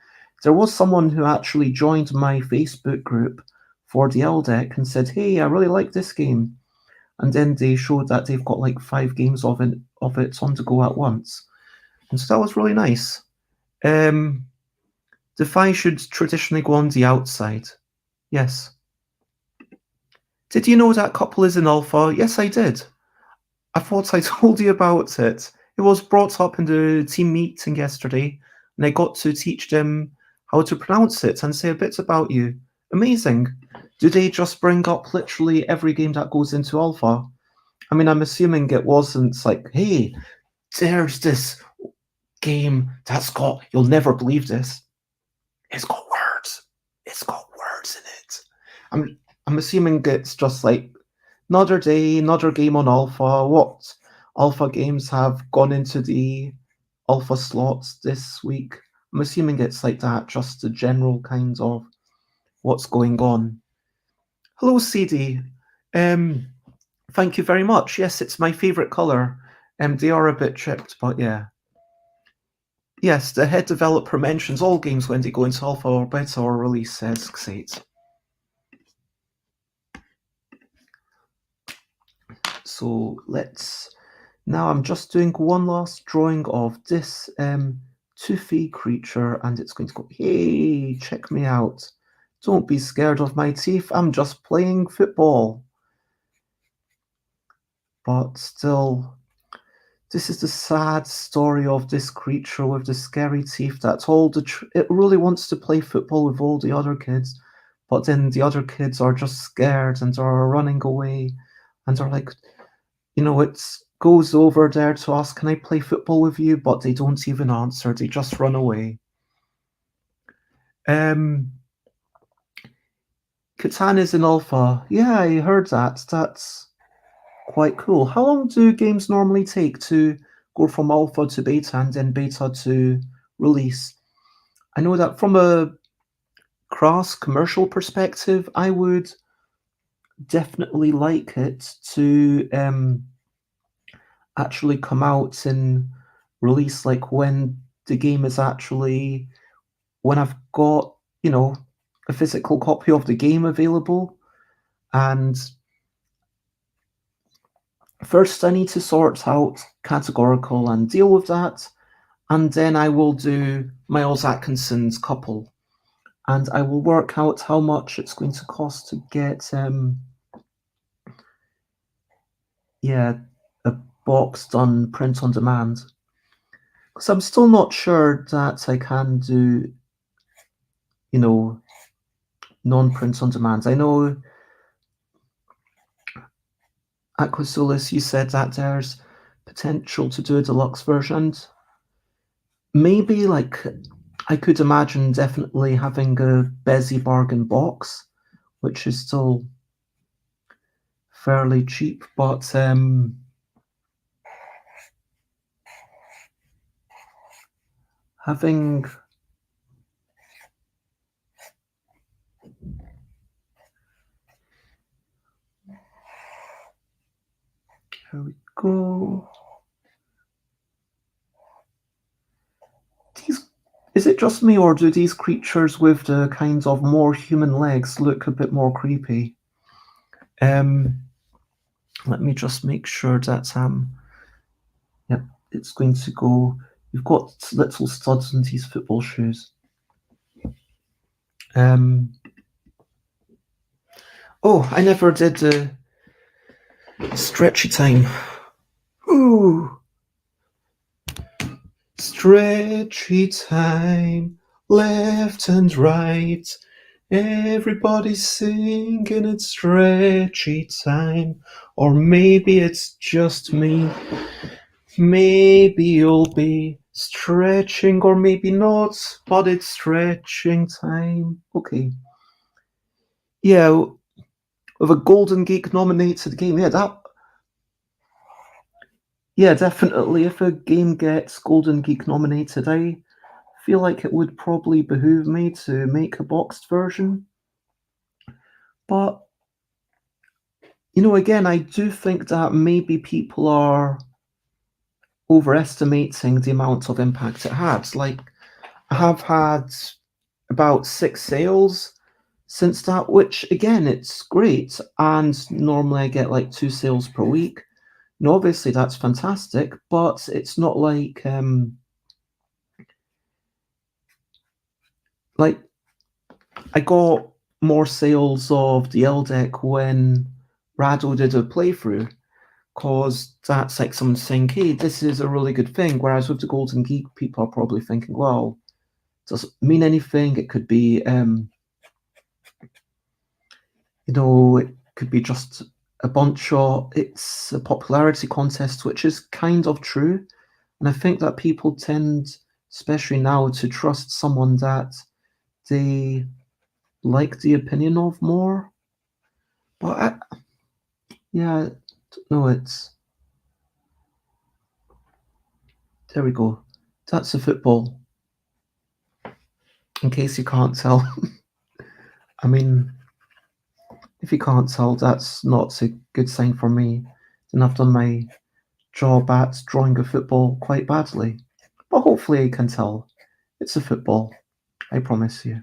There was someone who actually joined my Facebook group for the L deck and said, "Hey, I really like this game." And then they showed that they've got like 5 games of it on the go at once. And so that was really nice. The Fi should traditionally go on the outside. Yes. Did you know that Couple is in alpha? Yes, I did. I thought I told you about it. It was brought up in the team meeting yesterday, and I got to teach them how to pronounce it and say a bit about you. Amazing. Do they just bring up literally every game that goes into alpha? I mean, I'm assuming it wasn't like, hey, there's this game that's got, you'll never believe this. It's got words. It's got words in it. I'm assuming it's just like, Another day, another game on Alpha. What Alpha games have gone into the Alpha slots this week? I'm assuming it's like that, just the general kind of what's going on. Hello, CD. Thank you very much. Yes, it's my favourite colour. They are a bit chipped, but yeah. Yes, the head developer mentions all games when they go into alpha or beta or release, says Xate. So now I'm just doing one last drawing of this toothy creature, and it's going to go, hey, check me out. Don't be scared of my teeth, I'm just playing football. But still, this is the sad story of this creature with the scary teeth. That's all it really wants to play football with all the other kids, but then the other kids are just scared and are running away, and are like, it goes over there to ask, can I play football with you? But they don't even answer. They just run away. Catan is in alpha. Yeah, I heard that. That's quite cool. How long do games normally take to go from alpha to beta and then beta to release? I know that from a cross commercial perspective, I would definitely like it to actually come out and release like when the game is actually, when I've got, a physical copy of the game available. And first I need to sort out categorical and deal with that. And then I will do Miles Atkinson's couple. And I will work out how much it's going to cost to get a box done print on demand. Because I'm still not sure that I can do, non-print on demand. I know, Aquasulis, you said that there's potential to do a deluxe version. Maybe, like, I could imagine definitely having a Bezzy bargain box, which is still fairly cheap, but having here we go. Is it just me, or do these creatures with the kinds of more human legs look a bit more creepy? Let me just make sure that yep, it's going to go. We've got little studs in these football shoes. Oh, I never did the stretchy time. Ooh. Stretchy time, left and right. Everybody's singing it's stretchy time. Or maybe it's just me. Maybe you'll be stretching, or maybe not, but it's stretching time. Okay. Yeah, with a Golden Geek nominated game, yeah, definitely. If a game gets Golden Geek nominated, I feel like it would probably behoove me to make a boxed version. But, again, I do think that maybe people are overestimating the amount of impact it had. Like, I have had about 6 sales since that, which, again, it's great. And normally I get like 2 sales per week. And obviously that's fantastic, but it's not like I got more sales of the L deck when Rado did a playthrough, because that's like someone saying, hey, this is a really good thing. Whereas with the Golden Geek, people are probably thinking, well, does it mean anything? It could be, it could be just a bunch of, it's a popularity contest, which is kind of true. And I think that people tend, especially now, to trust someone that they like the opinion of more. But Yeah, no, there we go. That's a football, in case you can't tell. I mean, if you can't tell, that's not a good sign for me. Then I've done my job at drawing a football quite badly. But hopefully I can tell. It's a football, I promise you.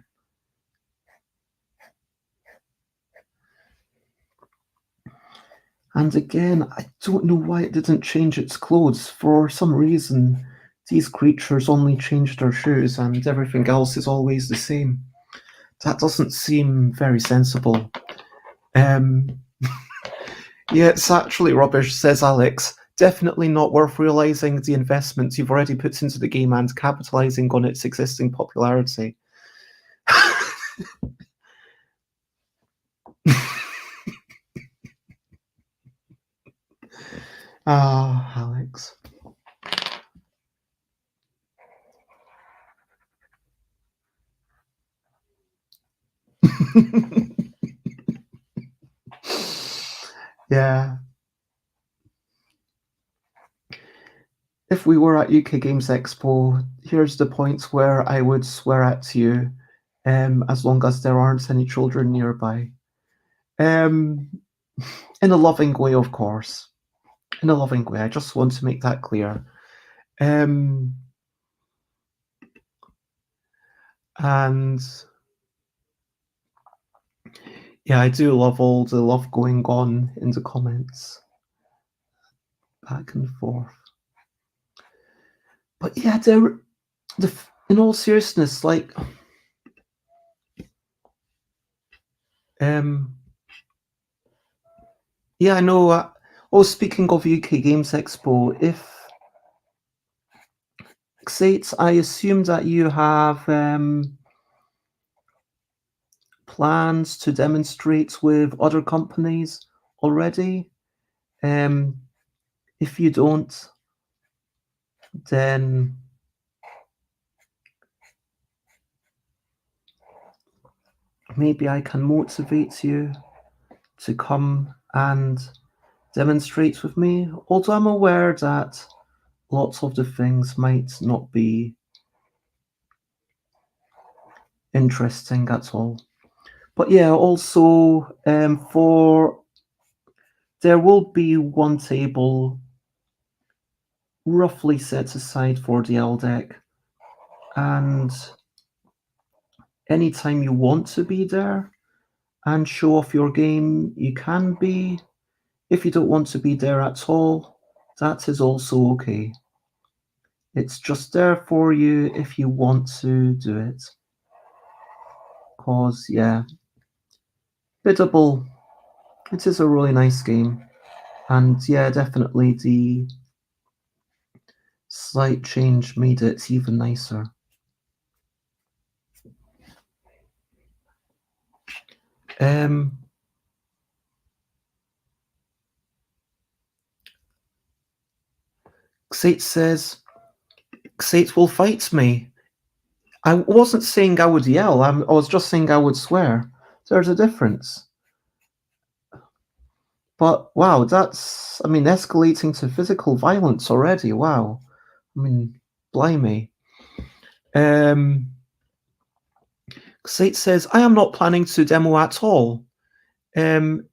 And again, I don't know why it didn't change its clothes. For some reason, these creatures only change their shoes and everything else is always the same. That doesn't seem very sensible. Um, yeah, it's actually rubbish, says Alex. Definitely not worth realising the investments you've already put into the game and capitalising on its existing popularity. Ah, Alex. Yeah. If we were at UK Games Expo, here's the point where I would swear at you, as long as there aren't any children nearby. In a loving way, of course. In a loving way. I just want to make that clear. And yeah, I do love all the love going on in the comments, back and forth. But yeah, in all seriousness, like, yeah, I know. Speaking of UK Games Expo, Xate, I assume that you have plans to demonstrate with other companies already. If you don't, then maybe I can motivate you to come and demonstrate with me. Although I'm aware that lots of the things might not be interesting at all. But yeah, also there will be one table roughly set aside for the L deck, and anytime you want to be there and show off your game, you can be. If you don't want to be there at all, that is also okay. It's just there for you if you want to do it. Cause yeah, Biddable, it is a really nice game. And yeah, definitely the slight change made it even nicer. Xate says, Xate will fight me. I wasn't saying I would yell, I was just saying I would swear. There's a difference. But wow, that's, escalating to physical violence already. Wow. Blimey. Xate says, I am not planning to demo at all. The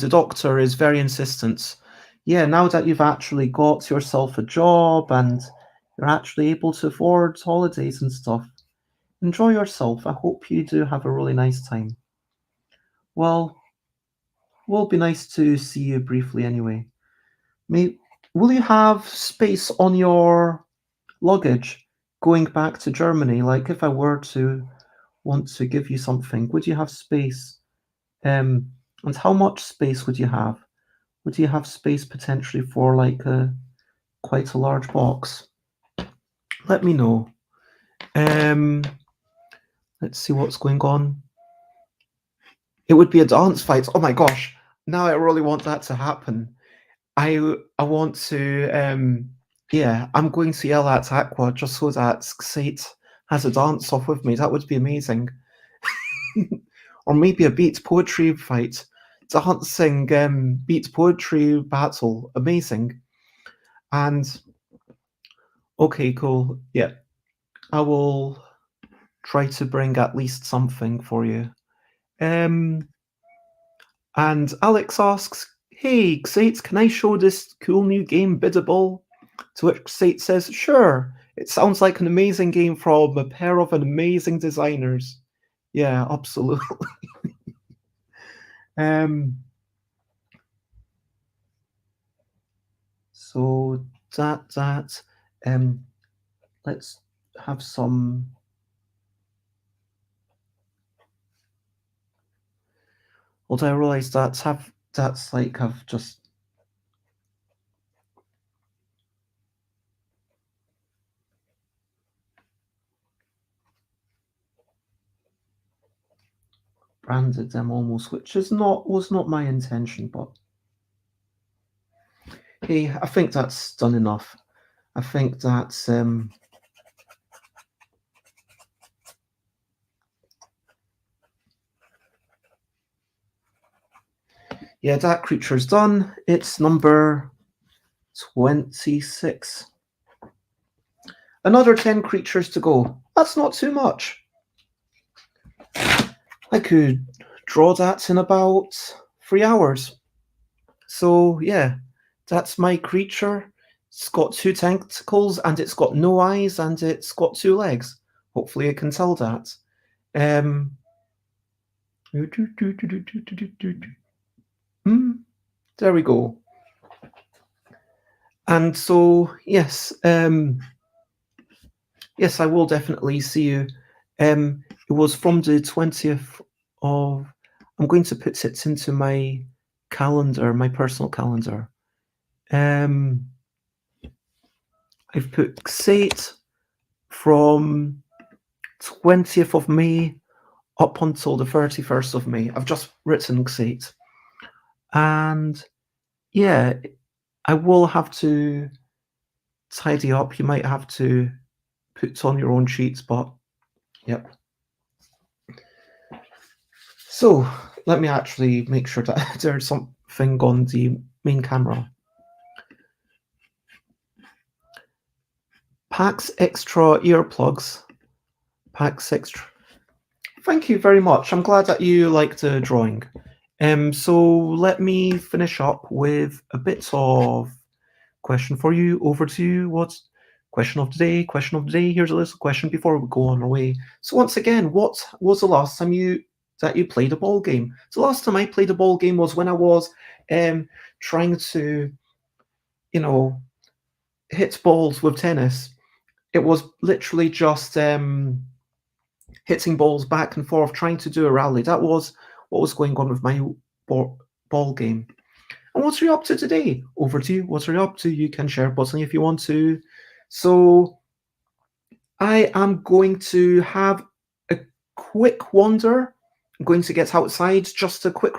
doctor is very insistent. Yeah, now that you've actually got yourself a job and you're actually able to afford holidays and stuff, enjoy yourself. I hope you do have a really nice time. Well, will be nice to see you briefly anyway. Will you have space on your luggage going back to Germany? Like, if I were to want to give you something, would you have space? And how much space would you have? Would you have space potentially for like quite a large box? Let me know. Let's see what's going on. It would be a dance fight. Oh my gosh! Now I really want that to happen. I want to. Yeah, I'm going to yell at Aqua just so that Xate has a dance off with me. That would be amazing. Or maybe a beat poetry fight. dancing beat poetry battle. Amazing. And okay, cool. Yeah, I will try to bring at least something for you. Um, and Alex asks, "Hey, Xate, can I show this cool new game, Biddable?" To which Xate says, "Sure. It sounds like an amazing game from a pair of amazing designers." Yeah, absolutely. um, so that let's have some. Although I realise that's like I've just branded them almost, which was not my intention, but hey, I think that's done enough. I think that's yeah, that creature's done. It's number 26. Another 10 creatures to go. That's not too much. I could draw that in about 3 hours. So yeah, that's my creature. It's got 2 tentacles and it's got no eyes and it's got 2 legs. Hopefully I can tell that. Um, there we go. And so yes, yes, I will definitely see you. It was from the 20th of. I'm going to put it into my calendar, my personal calendar. I've put Xate from 20th of May up until the 31st of May. I've just written Xate. And yeah, I will have to tidy up. You might have to put on your own sheets, but yep. So let me actually make sure that there's something on the main camera. PAX Extra earplugs. PAX Extra. Thank you very much. I'm glad that you like the drawing. So let me finish up with a bit of question for you. Over to you. What's question of the day? Question of the day. Here's a list of questions before we go on our way. So once again, what was the last time you played a ball game? So last time I played a ball game was when I was trying to, hit balls with tennis. It was literally just hitting balls back and forth, trying to do a rally. That was what was going on with my ball game. And what are you up to today? Over to you. What are you up to? You can share button if you want to. So I am going to have a quick wander. I'm going to get outside, just a quick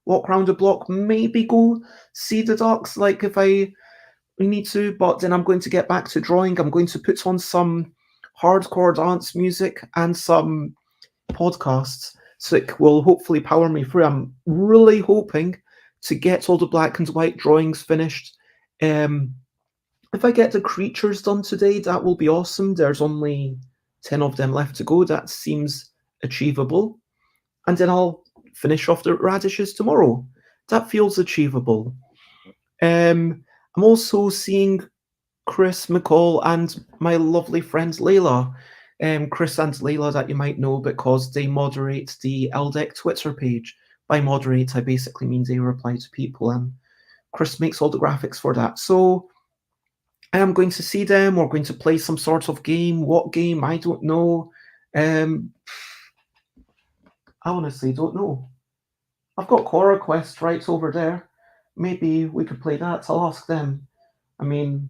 walk around the block, maybe go see the ducks, like if I need to, but then I'm going to get back to drawing. I'm going to put on some hardcore dance music and some podcasts, so it will hopefully power me through. I'm really hoping to get all the black and white drawings finished. If I get the creatures done today, that will be awesome. There's only 10 of them left to go. That seems achievable. And then I'll finish off the radishes tomorrow. That feels achievable. I'm also seeing Chris McCall and my lovely friend Layla. Chris and Layla, that you might know because they moderate the LDEC Twitter page. By moderate, I basically mean they reply to people, and Chris makes all the graphics for that. So I am going to see them. We're going to play some sort of game. What game? I don't know. I honestly don't know. I've got Cora Quest right over there. Maybe we could play that. I'll ask them. I mean,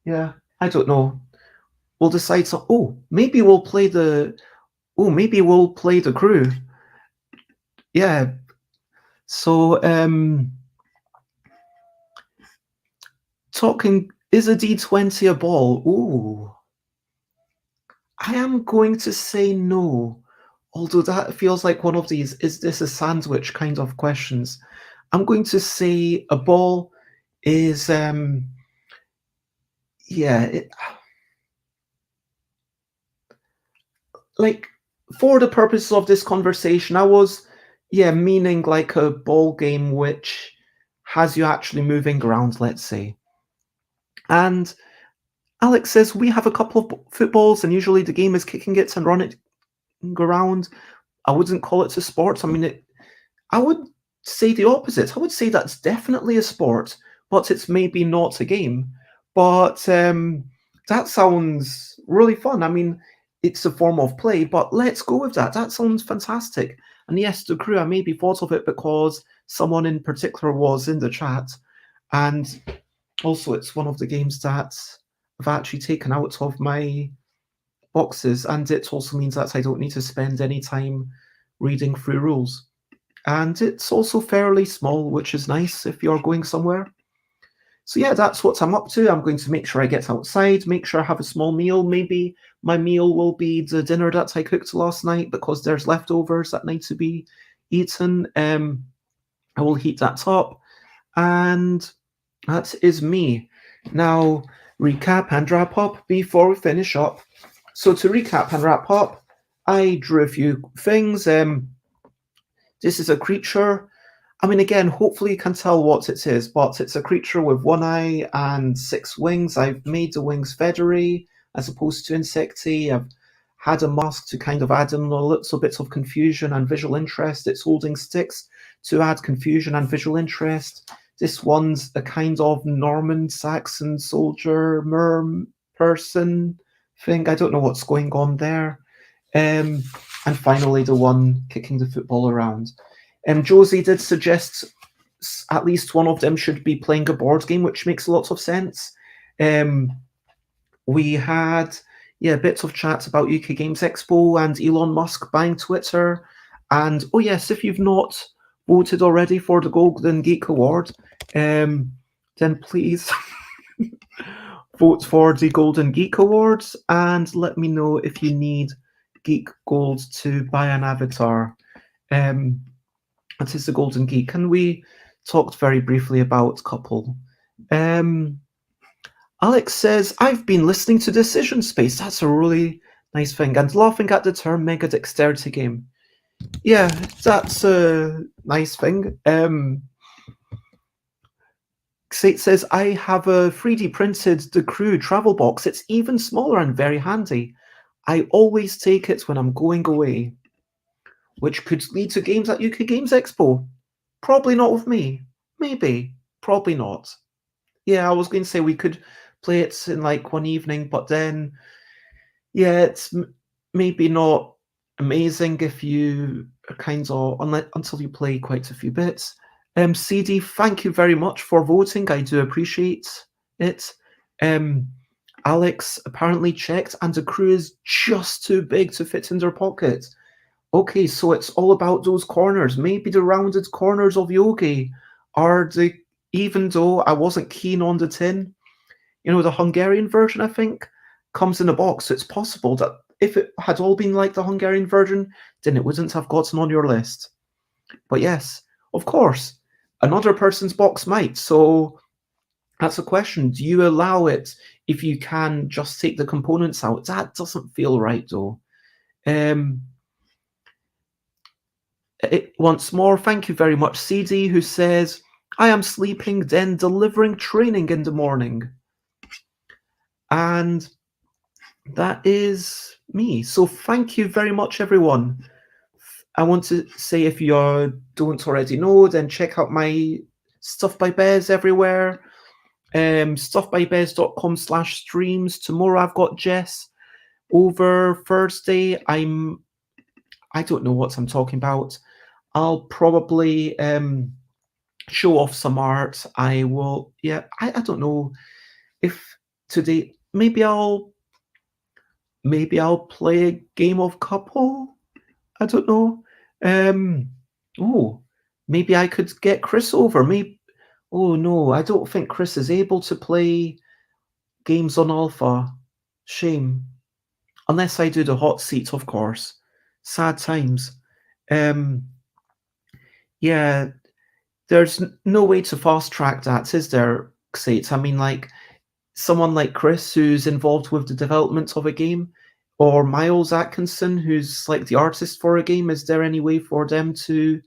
yeah, I don't know. We'll decide. Maybe we'll play the. Oh, maybe we'll play the crew. Yeah. So, talking is a D20 a ball? Ooh. I am going to say no. although that feels like one of these "is this a sandwich" kind of questions. I'm going to say a ball is, yeah, like, for the purposes of this conversation, I was, yeah, meaning like a ball game which has you actually moving around, let's say. And Alex says, "We have a couple of footballs, and usually the game is kicking it and running around. I wouldn't call it a sport. I mean, I would say the opposite. I would say that's definitely a sport, but it's maybe not a game. But that sounds really fun. I mean, it's a form of play, but let's go with that. That sounds fantastic. And yes, the crew, I maybe thought of it because someone in particular was in the chat. And also, it's one of the games that I've actually taken out of my boxes. And it also means that I don't need to spend any time reading through rules. And it's also fairly small, which is nice if you're going somewhere. So yeah, that's what I'm up to. I'm going to make sure I get outside, make sure I have a small meal. Maybe my meal will be the dinner that I cooked last night because there's leftovers that need to be eaten. I will heat that up, and that is me. Now, recap and wrap up before we finish up. So to recap and wrap up, I drew a few things. This is a creature. I mean, again, hopefully you can tell what it is, but it's a creature with one eye and six wings. I've made the wings feathery as opposed to insecty. I've had a mask to kind of add in a little bit of confusion and visual interest. It's holding sticks to add confusion and visual interest. This one's a kind of Norman Saxon soldier person thing. I don't know what's going on there. And finally, the one kicking the football around. Josie did suggest at least one of them should be playing a board game, which makes lots of sense. We had, yeah, bits of chat about UK Games Expo and Elon Musk buying Twitter. And oh yes, if you've not voted already for the Golden Geek Award, then please vote for the Golden Geek Awards and let me know if you need Geek Gold to buy an avatar. That is the Golden Geek, and we talked very briefly about couple. Alex says, "I've been listening to Decision Space." That's a really nice thing, and laughing at the term mega dexterity game. Yeah, that's a nice thing. Xate says, "I have a 3D printed The Crew travel box. It's even smaller and very handy. I always take it when I'm going away," which could lead to games at UK Games Expo. Probably not with me. Maybe. Probably not. Yeah, I was going to say we could play it in like one evening, but then, yeah, it's maybe not amazing if you are kind of until you play quite a few bits. CD, thank you very much for voting. I do appreciate it. Alex apparently checked, and the crew is just too big to fit in their pocket. Okay, so it's all about those corners. Maybe the rounded corners of yogi are the, even though I wasn't keen on the tin, the Hungarian version, I think, comes in a box. So it's possible that if it had all been like the Hungarian version, then it wouldn't have gotten on your list. But yes, of course, another person's box might. So that's a question. Do you allow it if you can just take the components out? That doesn't feel right, though. Once more, thank you very much, CD, who says, "I am sleeping, then delivering training in the morning." And that is me. So thank you very much, everyone. I want to say, if you don't already know, then check out my Stuff by Bez everywhere. Stuffbybez.com/streams. Tomorrow I've got Jess over. Thursday I don't know what I'm talking about. I'll probably show off some art. I will, yeah, I don't know if today, maybe I'll play a game of couple. I don't know. Oh, maybe I could get Chris over. Maybe, oh no, I don't think Chris is able to play games on Alpha. Shame. Unless I do the hot seat, of course. Sad times. Um, yeah, there's no way to fast track that, is there, Xate? I mean, like, someone like Chris, who's involved with the development of a game, or Miles Atkinson, who's like the artist for a game, is there any way for them to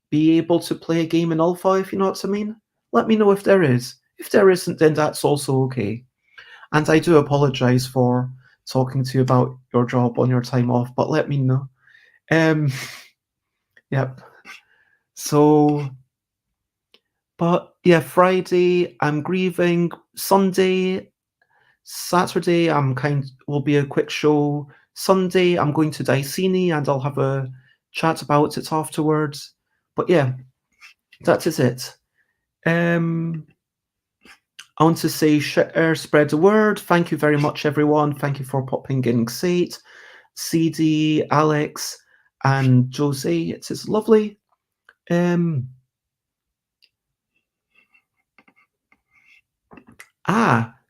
be able to play a game in alpha, if you know what I mean? Let me know if there is. If there isn't, then that's also okay. And I do apologize for talking to you about your job on your time off, but let me know. Um, yep. So, but yeah, Friday I'm grieving. Sunday, Saturday will be a quick show. Sunday I'm going to Dicini and I'll have a chat about it afterwards. But yeah, that is it. I want to say share, spread the word. Thank you very much, everyone. Thank you for popping in, Xate, CD, Alex, and Jose. It is lovely.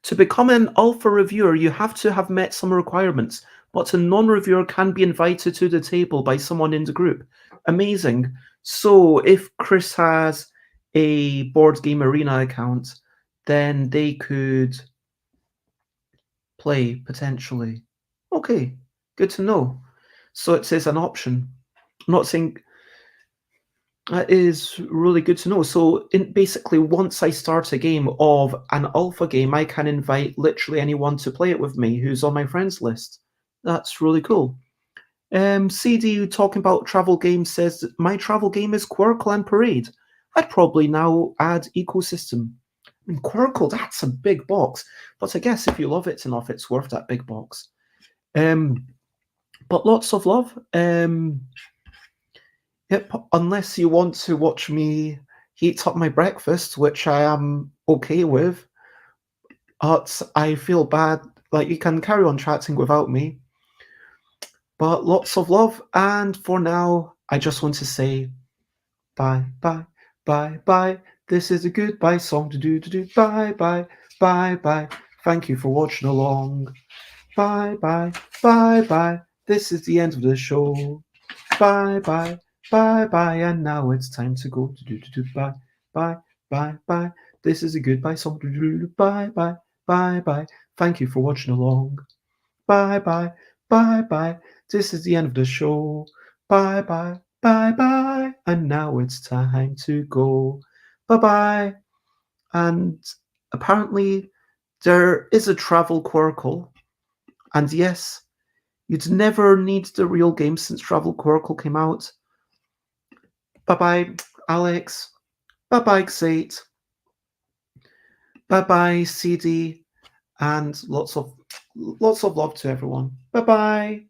To become an alpha reviewer, you have to have met some requirements, but a non-reviewer can be invited to the table by someone in the group. Amazing. So if Chris has a Board Game Arena account, then they could play potentially. Okay, good to know. So it says an option. I'm not saying that is really good to know. So basically, once I start a game of an alpha game, I can invite literally anyone to play it with me who's on my friends list. That's really cool. CD talking about travel games says that my travel game is Quirkle and Parade. I'd probably now add Ecosystem. I mean, Quirkle, that's a big box, but I guess if you love it enough, it's worth that big box. But lots of love. Yep, unless you want to watch me heat up my breakfast, which I am okay with. But I feel bad. Like, you can carry on chatting without me. But lots of love. And for now, I just want to say bye, bye, bye, bye. This is a goodbye song to do. Bye, bye, bye, bye. Thank you for watching along. Bye, bye, bye, bye. This is the end of the show. Bye, bye, bye, bye. And now it's time to go. Bye, bye, bye, bye. This is a goodbye song. Bye, bye, bye, bye. Thank you for watching along. Bye, bye, bye, bye. This is the end of the show. Bye, bye, bye, bye. And now it's time to go. Bye, bye. And apparently, there is a travel Quirkle. And yes, you'd never need the real game since Travel Quirkle came out. Bye-bye, Alex. Bye-bye, Xate. Bye-bye, CD. And lots of love to everyone. Bye-bye.